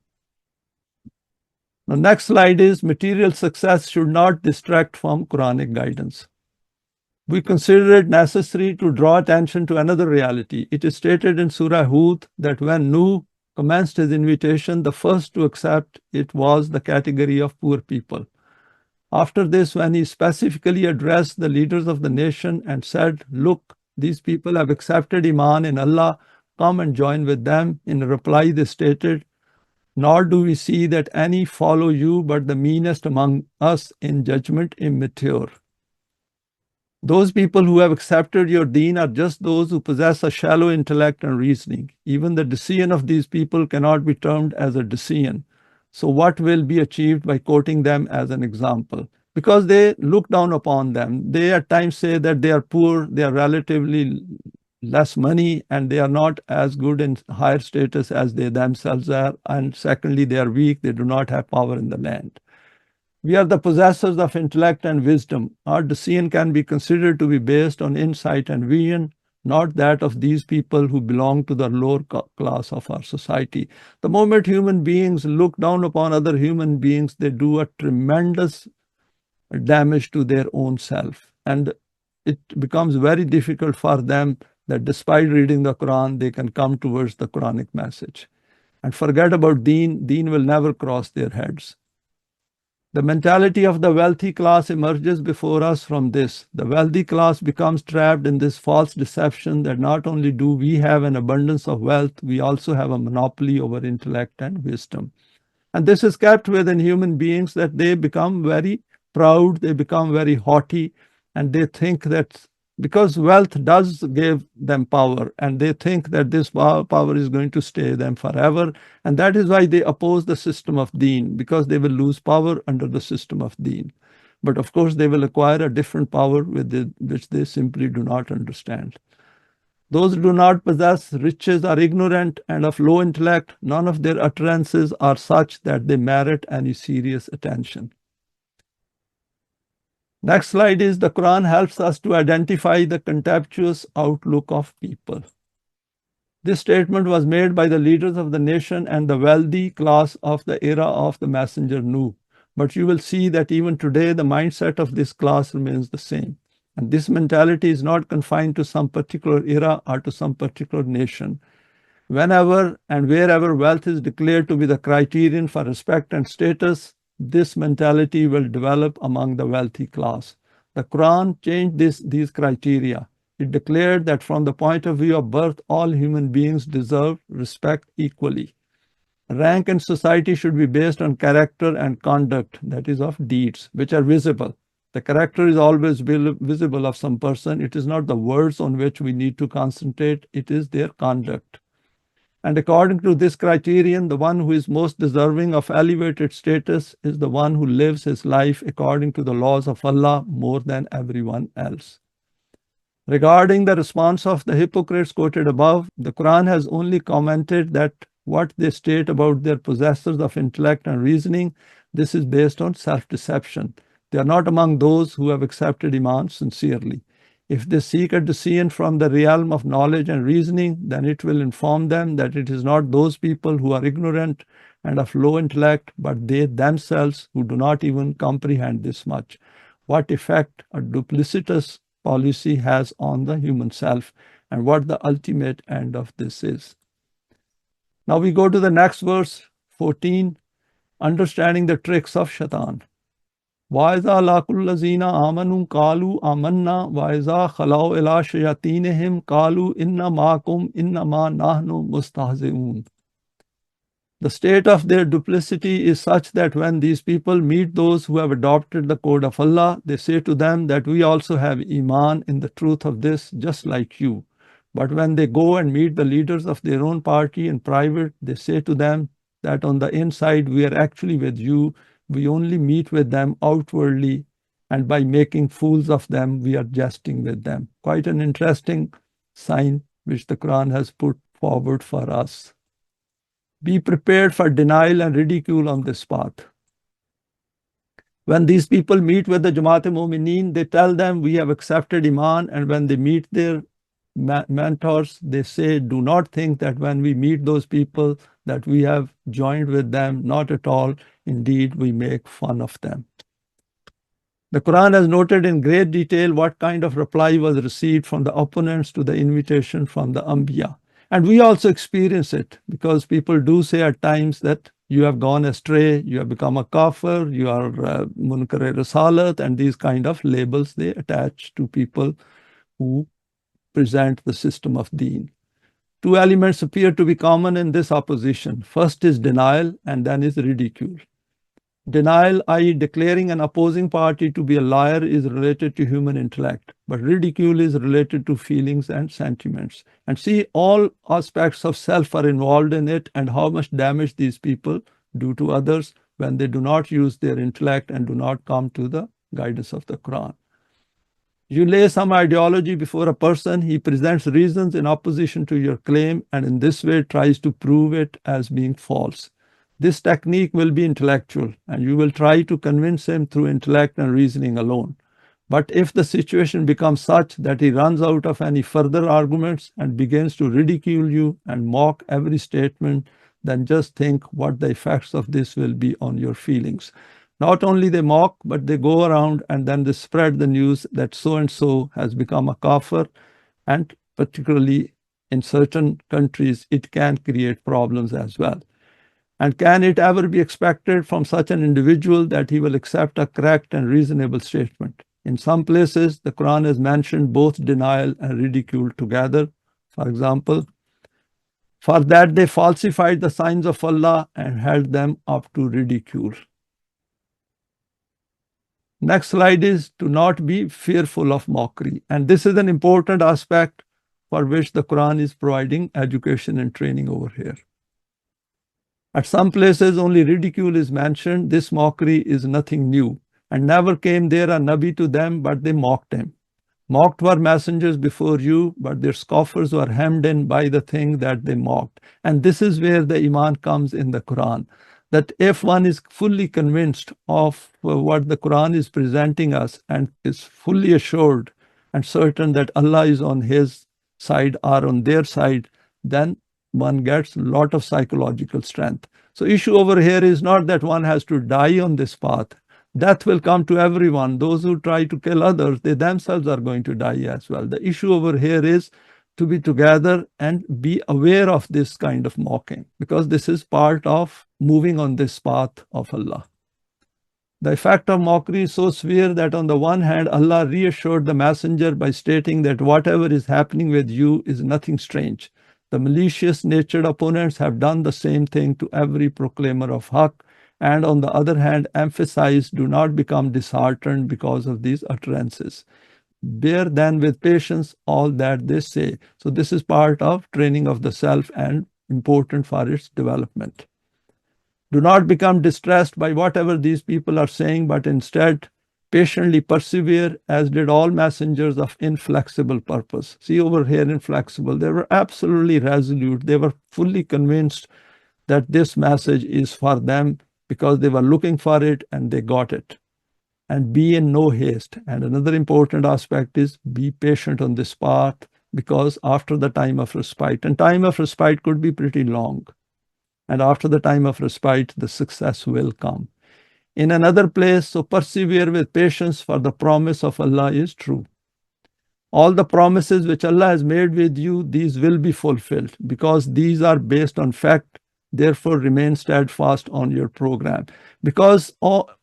The next slide is material success should not distract from Quranic guidance. We consider it necessary to draw attention to another reality. It is stated in Surah Hud that when Nuh commenced his invitation, the first to accept it was the category of poor people. After this, when he specifically addressed the leaders of the nation and said, "Look, these people have accepted Iman in Allah, come and join with them," in reply they stated, "Nor do we see that any follow you, but the meanest among us in judgment immature." Those people who have accepted your deen are just those who possess a shallow intellect and reasoning. Even the decision of these people cannot be termed as a decision. So what will be achieved by quoting them as an example? Because they look down upon them. They at times say that they are poor, they are relatively less money, and they are not as good in higher status as they themselves are. And secondly, they are weak, they do not have power in the land. We are the possessors of intellect and wisdom. Our decision can be considered to be based on insight and vision, not that of these people who belong to the lower class of our society. The moment human beings look down upon other human beings, they do a tremendous damage to their own self. And it becomes very difficult for them that despite reading the Quran, they can come towards the Quranic message. And forget about deen. Deen will never cross their heads. The mentality of the wealthy class emerges before us from this. The wealthy class becomes trapped in this false deception that not only do we have an abundance of wealth, we also have a monopoly over intellect and wisdom. And this is kept within human beings that they become very proud, they become very haughty, and they think that because wealth does give them power, and they think that this power is going to stay them forever. And that is why they oppose the system of deen, because they will lose power under the system of deen. But of course, they will acquire a different power which they simply do not understand. Those who do not possess riches are ignorant and of low intellect. None of their utterances are such that they merit any serious attention. Next slide is the Quran helps us to identify the contemptuous outlook of people. This statement was made by the leaders of the nation and the wealthy class of the era of the messenger Nuh. But you will see that even today the mindset of this class remains the same. And this mentality is not confined to some particular era or to some particular nation. Whenever and wherever wealth is declared to be the criterion for respect and status, this mentality will develop among the wealthy class. The Quran changed these criteria. It declared that from the point of view of birth, all human beings deserve respect equally. Rank in society should be based on character and conduct, that is, of deeds, which are visible. The character is always visible of some person. It is not the words on which we need to concentrate, it is their conduct. And according to this criterion, the one who is most deserving of elevated status is the one who lives his life according to the laws of Allah more than everyone else. Regarding the response of the hypocrites quoted above, the Quran has only commented that what they state about their possessors of intellect and reasoning, this is based on self-deception. They are not among those who have accepted Iman sincerely. If they seek a decision from the realm of knowledge and reasoning, then it will inform them that it is not those people who are ignorant and of low intellect, but they themselves who do not even comprehend this much. What effect a duplicitous policy has on the human self and what the ultimate end of this is. Now we go to the next verse, 14, understanding the tricks of Shaitan. وَإِذَا لَقُوا الَّذِينَ آمَنُوا قَالُوا آمَنَّا وَإِذَا خَلَوْا إِلَىٰ شَيَاطِينِهِمْ قَالُوا إِنَّ مَعَكُمْ إِنَّمَا نَحْنُ مُسْتَهْزِئُونَ. The state of their duplicity is such that when these people meet those who have adopted the code of Allah, they say to them that we also have Iman in the truth of this, just like you. But when they go and meet the leaders of their own party in private, they say to them that on the inside we are actually with you. We only meet with them outwardly, and by making fools of them, we are jesting with them. Quite an interesting sign which the Quran has put forward for us. Be prepared for denial and ridicule on this path. When these people meet with the Jamaat Momineen, they tell them we have accepted Iman, and when they meet their mentors, they say, do not think that when we meet those people that we have joined with them, not at all. Indeed, we make fun of them. The Quran has noted in great detail what kind of reply was received from the opponents to the invitation from the Anbiya. And we also experience it because people do say at times that you have gone astray, you have become a kafir, you are munkar risalat, and these kind of labels they attach to people who present the system of deen. Two elements appear to be common in this opposition. First is denial, and then is ridicule. Denial, i.e., declaring an opposing party to be a liar, is related to human intellect, but ridicule is related to feelings and sentiments. And see, all aspects of self are involved in it, and how much damage these people do to others when they do not use their intellect and do not come to the guidance of the Quran. You lay some ideology before a person, he presents reasons in opposition to your claim, and in this way tries to prove it as being false. This technique will be intellectual, and you will try to convince him through intellect and reasoning alone. But if the situation becomes such that he runs out of any further arguments and begins to ridicule you and mock every statement, then just think what the effects of this will be on your feelings. Not only they mock, but they go around and then they spread the news that so-and-so has become a kafir, and particularly in certain countries, it can create problems as well. And can it ever be expected from such an individual that he will accept a correct and reasonable statement? In some places, the Quran has mentioned both denial and ridicule together. For example, for that they falsified the signs of Allah and held them up to ridicule. Next slide is to not be fearful of mockery. And this is an important aspect for which the Quran is providing education and training over here. At some places, only ridicule is mentioned. This mockery is nothing new. And never came there a Nabi to them, but they mocked him. Mocked were messengers before you, but their scoffers were hemmed in by the thing that they mocked. And this is where the Iman comes in the Quran. that if one is fully convinced of what the Quran is presenting us and is fully assured and certain that Allah is on his side or on their side, then one gets a lot of psychological strength. So issue over here is not that one has to die on this path. Death will come to everyone. Those who try to kill others, they themselves are going to die as well. The issue over here is to be together and be aware of this kind of mocking, because this is part of moving on this path of Allah. The effect of mockery is so severe that on the one hand, Allah reassured the messenger by stating that whatever is happening with you is nothing strange. The malicious natured opponents have done the same thing to every proclaimer of Haqq, and on the other hand, emphasized, do not become disheartened because of these utterances. Bear then with patience all that they say. So this is part of training of the self and important for its development. Do not become distressed by whatever these people are saying, but instead patiently persevere, as did all messengers of inflexible purpose. See over here, inflexible. They were absolutely resolute. They were fully convinced that this message is for them because they were looking for it and they got it. And be in no haste. And another important aspect is be patient on this path, because after the time of respite, and time of respite could be pretty long, and after the time of respite, the success will come. In another place, so persevere with patience, for the promise of Allah is true. All the promises which Allah has made with you, these will be fulfilled, because these are based on fact. Therefore, remain steadfast on your program. Because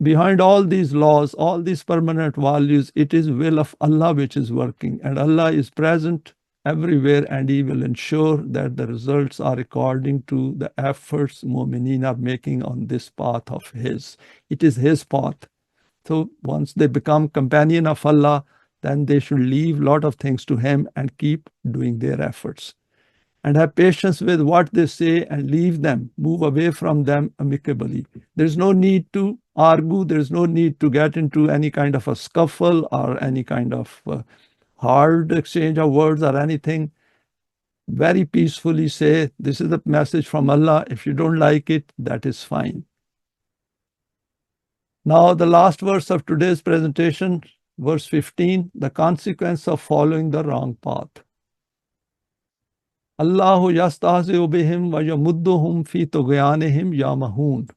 behind all these laws, all these permanent values, it is will of Allah which is working. And Allah is present everywhere, and He will ensure that the results are according to the efforts Momineen are making on this path of His. It is His path. So once they become companion of Allah, then they should leave a lot of things to Him and keep doing their efforts. And have patience with what they say and leave them, move away from them amicably. There's no need to argue. There's no need to get into any kind of a scuffle or any kind of hard exchange of words or anything. Very peacefully say, this is the message from Allah. If you don't like it, that is fine. Now, the last verse of today's presentation, verse 15, the consequence of following the wrong path. Allahu yastahzi'u bihim wa yamudduhum fi tughyanihim yamahun.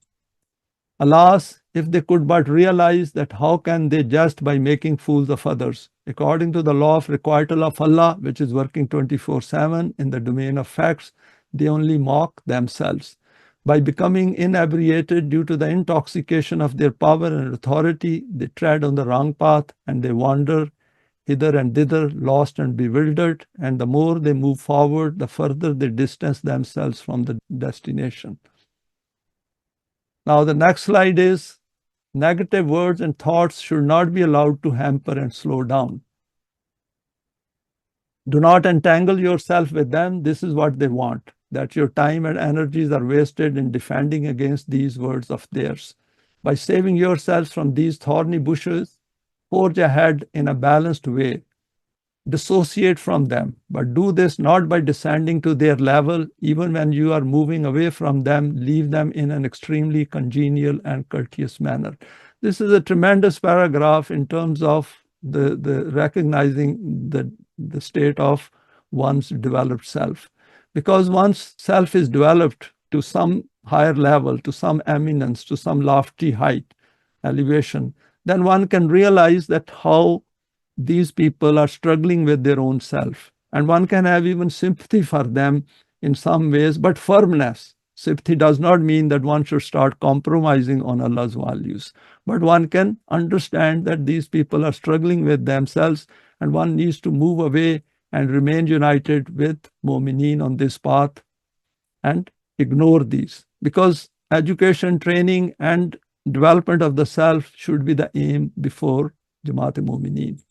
Alas, if they could but realize that how can they jest by making fools of others. According to the law of requital of Allah, which is working 24/7 in the domain of facts, they only mock themselves. By becoming inebriated due to the intoxication of their power and authority, they tread on the wrong path and they wander hither and thither, lost and bewildered, and the more they move forward, the further they distance themselves from the destination. Now the next slide is, negative words and thoughts should not be allowed to hamper and slow down. Do not entangle yourself with them. This is what they want, that your time and energies are wasted in defending against these words of theirs. By saving yourselves from these thorny bushes, forge ahead in a balanced way. Dissociate from them, but do this not by descending to their level. Even when you are moving away from them, leave them in an extremely congenial and courteous manner. This is a tremendous paragraph in terms of the recognizing the state of one's developed self. Because once self is developed to some higher level, to some eminence, to some lofty height, elevation, then one can realize that how these people are struggling with their own self. And one can have even sympathy for them in some ways, but firmness. Sympathy does not mean that one should start compromising on Allah's values. But one can understand that these people are struggling with themselves, and one needs to move away and remain united with Momineen on this path and ignore these. Because education, training, and development of the self should be the aim before Jamaat Momineen.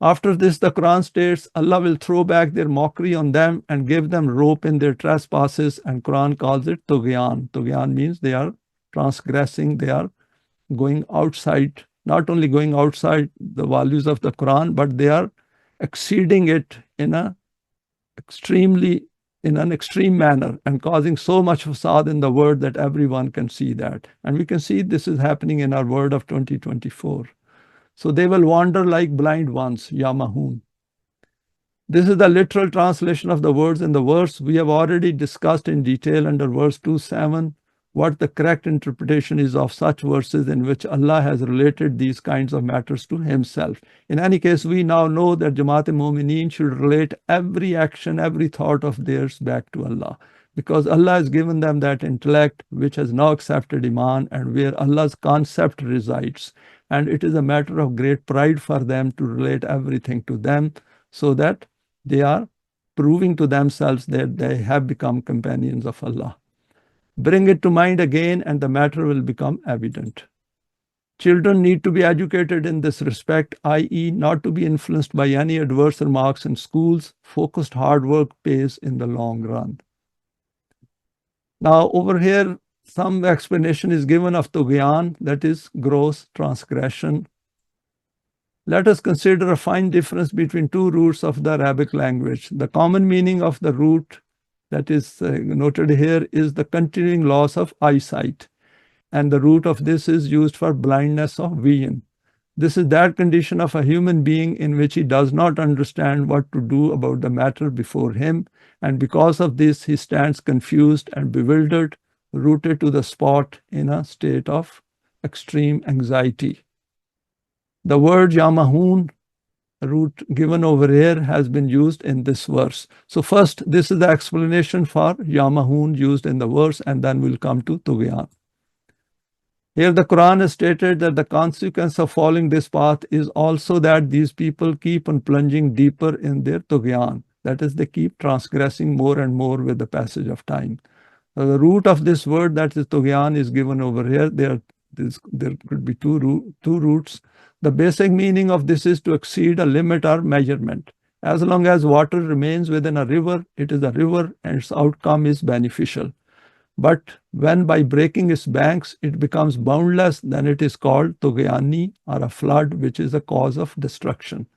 After this, the Quran states, Allah will throw back their mockery on them and give them rope in their trespasses, and Quran calls it tughyan. Tughyan means they are transgressing, they are going outside, not only going outside the values of the Quran, but they are exceeding it in a extremely in an extreme manner and causing so much fasad in the world that everyone can see that. And we can see this is happening in our world of 2024. So they will wander like blind ones, Yamahun. This is the literal translation of the words in the verse. We have already discussed in detail under verse 2:7 what the correct interpretation is of such verses in which Allah has related these kinds of matters to Himself. In any case, we now know that Jamaat Momineen should relate every action, every thought of theirs back to Allah, because Allah has given them that intellect which has now accepted Iman and where Allah's concept resides. And it is a matter of great pride for them to relate everything to them, so that they are proving to themselves that they have become companions of Allah. Bring it to mind again and the matter will become evident. Children need to be educated in this respect, i.e. not to be influenced by any adverse remarks in schools. Focused hard work pays in the long run. Now over here, some explanation is given of Tughyan, that is gross transgression. Let us consider a fine difference between two roots of the Arabic language. The common meaning of the root that is noted here is the continuing loss of eyesight. And the root of this is used for blindness of vision. This is that condition of a human being in which he does not understand what to do about the matter before him. And because of this, he stands confused and bewildered, rooted to the spot in a state of extreme anxiety. The word Yamahun, root given over here, has been used in this verse. So first, this is the explanation for Yamahun used in the verse, and then we'll come to Tughyan. Here the Quran has stated that the consequence of following this path is also that these people keep on plunging deeper in their Tughyan. That is, they keep transgressing more and more with the passage of time. Now, the root of this word, that is Tughyan, is given over here. There could be two roots. The basic meaning of this is to exceed a limit or measurement. As long as water remains within a river, it is a river and its outcome is beneficial. But when by breaking its banks, it becomes boundless, then it is called Tughyani, or a flood, which is a cause of destruction.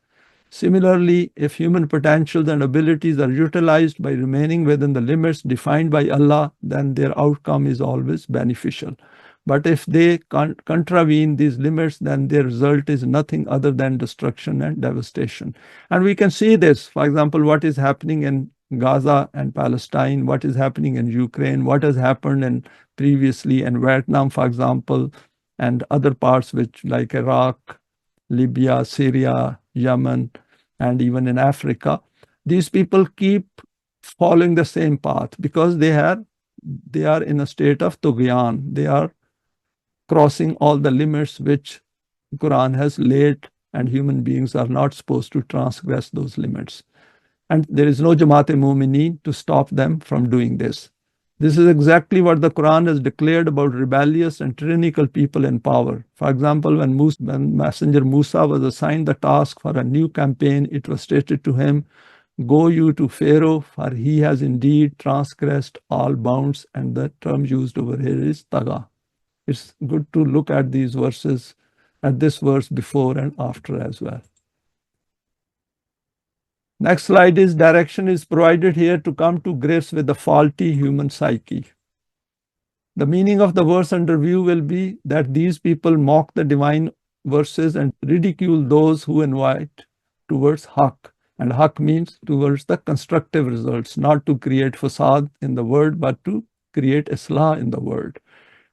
Similarly, if human potentials and abilities are utilized by remaining within the limits defined by Allah, then their outcome is always beneficial. But if they contravene these limits, then their result is nothing other than destruction and devastation. And we can see this, for example, what is happening in Gaza and Palestine, what is happening in Ukraine, what has happened previously in Vietnam, for example, and other parts which like Iraq, Libya, Syria, Yemen, and even in Africa. These people keep following the same path because they are in a state of Tughyan. They are crossing all the limits which the Quran has laid, and human beings are not supposed to transgress those limits. And there is no Jamaat Momineen to stop them from doing this. This is exactly what the Quran has declared about rebellious and tyrannical people in power. For example, when Messenger Musa was assigned the task for a new campaign, it was stated to him, "Go you to Pharaoh, for he has indeed transgressed all bounds," and the term used over here is taga. It's good to look at these verses, at this verse before and after as well. Next slide is direction is provided here to come to grips with the faulty human psyche. The meaning of the verse under view will be that these people mock the divine verses and ridicule those who invite towards haqq. And haqq means towards the constructive results, not to create fasad in the world, but to create islah in the world.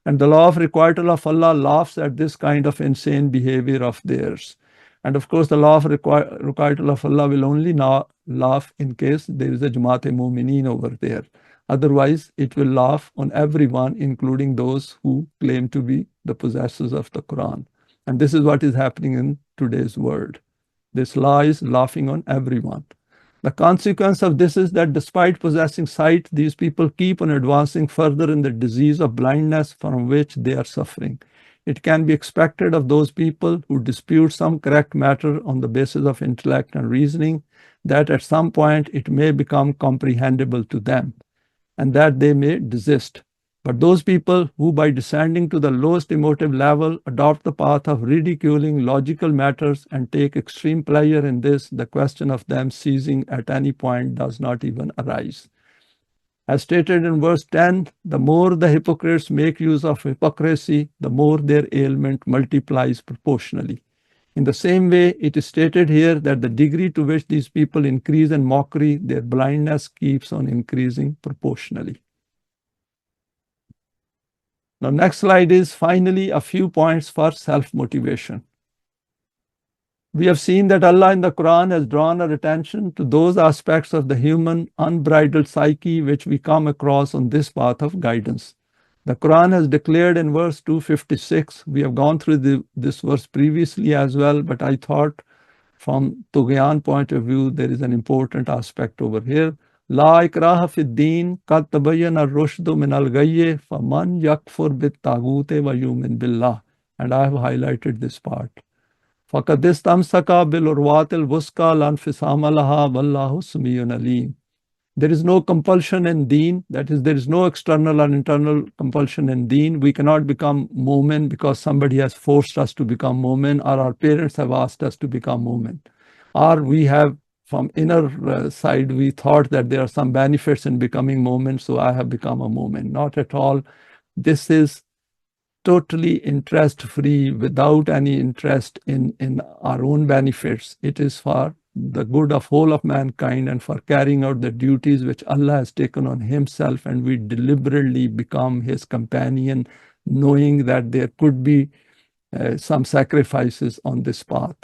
And the law of requital of Allah laughs at this kind of insane behavior of theirs. And of course, the law of requital of Allah will only now laugh in case there is a Jamaat Momineen over there. Otherwise, it will laugh on everyone, including those who claim to be the possessors of the Quran. And this is what is happening in today's world. This law is laughing on everyone. The consequence of this is that despite possessing sight, these people keep on advancing further in the disease of blindness from which they are suffering. It can be expected of those people who dispute some correct matter on the basis of intellect and reasoning that at some point it may become comprehensible to them and that they may desist. But those people who, by descending to the lowest emotive level, adopt the path of ridiculing logical matters and take extreme pleasure in this, the question of them ceasing at any point does not even arise. As stated in verse 10, the more the hypocrites make use of hypocrisy, the more their ailment multiplies proportionally. In the same way, it is stated here that the degree to which these people increase in mockery, their blindness keeps on increasing proportionally. Now, next slide is finally a few points for self-motivation. We have seen that Allah in the Quran has drawn our attention to those aspects of the human unbridled psyche which we come across on this path of guidance. The Quran has declared in verse 256, we have gone through this verse previously as well, but I thought from Tughyan point of view, there is an important aspect over here. La ikraha fid deen qad tabayyana ar-rushdu min al-ghayy faman yakfur bit-taghut wa yu'min billah. And I have highlighted this part. فَقَدْ اسْتَمْسَكَ بِالْعُرْوَةِ الْوُثْقَى لَا انْفِصَامَ لَهَا وَاللَّهُ سَمِيعٌ عَلِيمٌ. There is no compulsion in deen. That is, there is no external or internal compulsion in deen. We cannot become Momin because somebody has forced us to become Momin, or our parents have asked us to become Momin. Or we have, from inner side, we thought that there are some benefits in becoming Momin, so I have become a Momin. Not at all. This is totally interest-free, without any interest in our own benefits. It is for the good of whole of mankind and for carrying out the duties which Allah has taken on himself, and we deliberately become his companion, knowing that there could be some sacrifices on this path.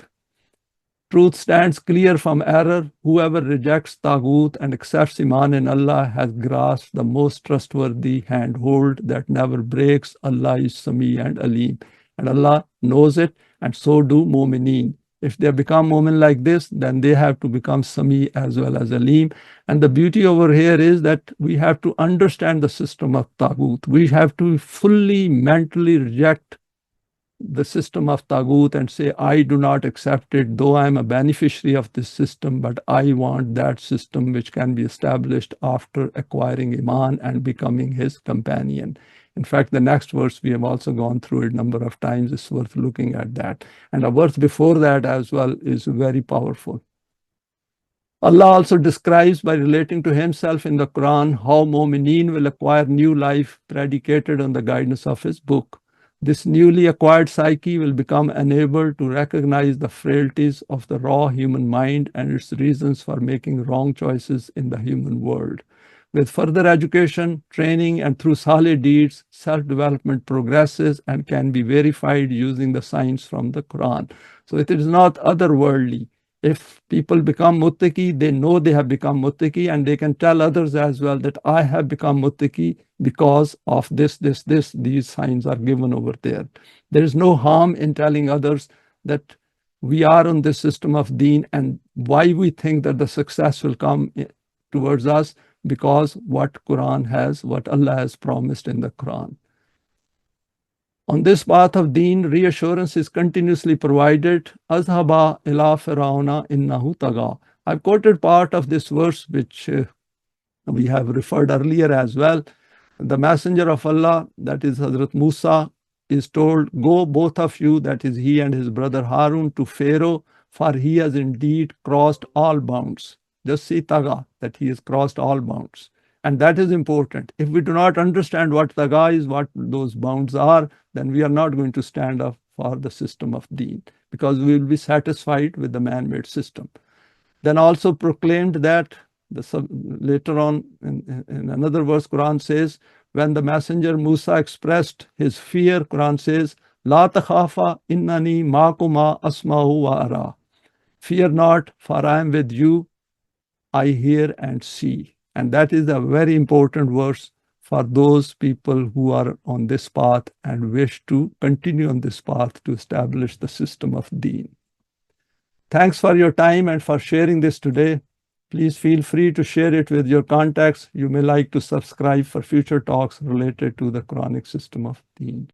Truth stands clear from error. Whoever rejects Taghut and accepts Iman in Allah has grasped the most trustworthy handhold that never breaks. Allah is Sami and Alim. And Allah knows it, and so do Momineen. If they become Momin like this, then they have to become Sami as well as Alim. And the beauty over here is that we have to understand the system of Taghut. We have to fully mentally reject the system of Taghut and say, I do not accept it, though I am a beneficiary of this system, but I want that system which can be established after acquiring Iman and becoming his companion. In fact, the next verse, we have also gone through it a number of times. It's worth looking at that. And a verse before that as well is very powerful. Allah also describes by relating to himself in the Quran how Momineen will acquire new life predicated on the guidance of his book. This newly acquired psyche will become enabled to recognize the frailties of the raw human mind and its reasons for making wrong choices in the human world. With further education, training, and through solid deeds, self-development progresses and can be verified using the signs from the Quran. So it is not otherworldly. If people become muttaqi, they know they have become muttaqi, and they can tell others as well that I have become muttaqi because of this. These signs are given over there. There is no harm in telling others that we are on this system of deen and why we think that the success will come towards us, because what Allah has promised in the Quran. On this path of deen, reassurance is continuously provided. Azhaba ila Firauna innahu taga. I've quoted part of this verse, which we have referred earlier as well. The messenger of Allah, that is Hazrat Musa, is told, go both of you, that is he and his brother Harun, to Pharaoh, for he has indeed crossed all bounds. Just see taga, that he has crossed all bounds. And that is important. If we do not understand what taga is, what those bounds are, then we are not going to stand up for the system of deen, because we will be satisfied with the man-made system. Then also proclaimed that, later on in another verse, Quran says, when the messenger Musa expressed his fear, Quran says, La takhafa innani ma'kuma asma'u wa ara. Fear not, for I am with you, I hear and see. And that is a very important verse for those people who are on this path and wish to continue on this path to establish the system of deen. Thanks for your time and for sharing this today. Please feel free to share it with your contacts. You may like to subscribe for future talks related to the Quranic system of deen.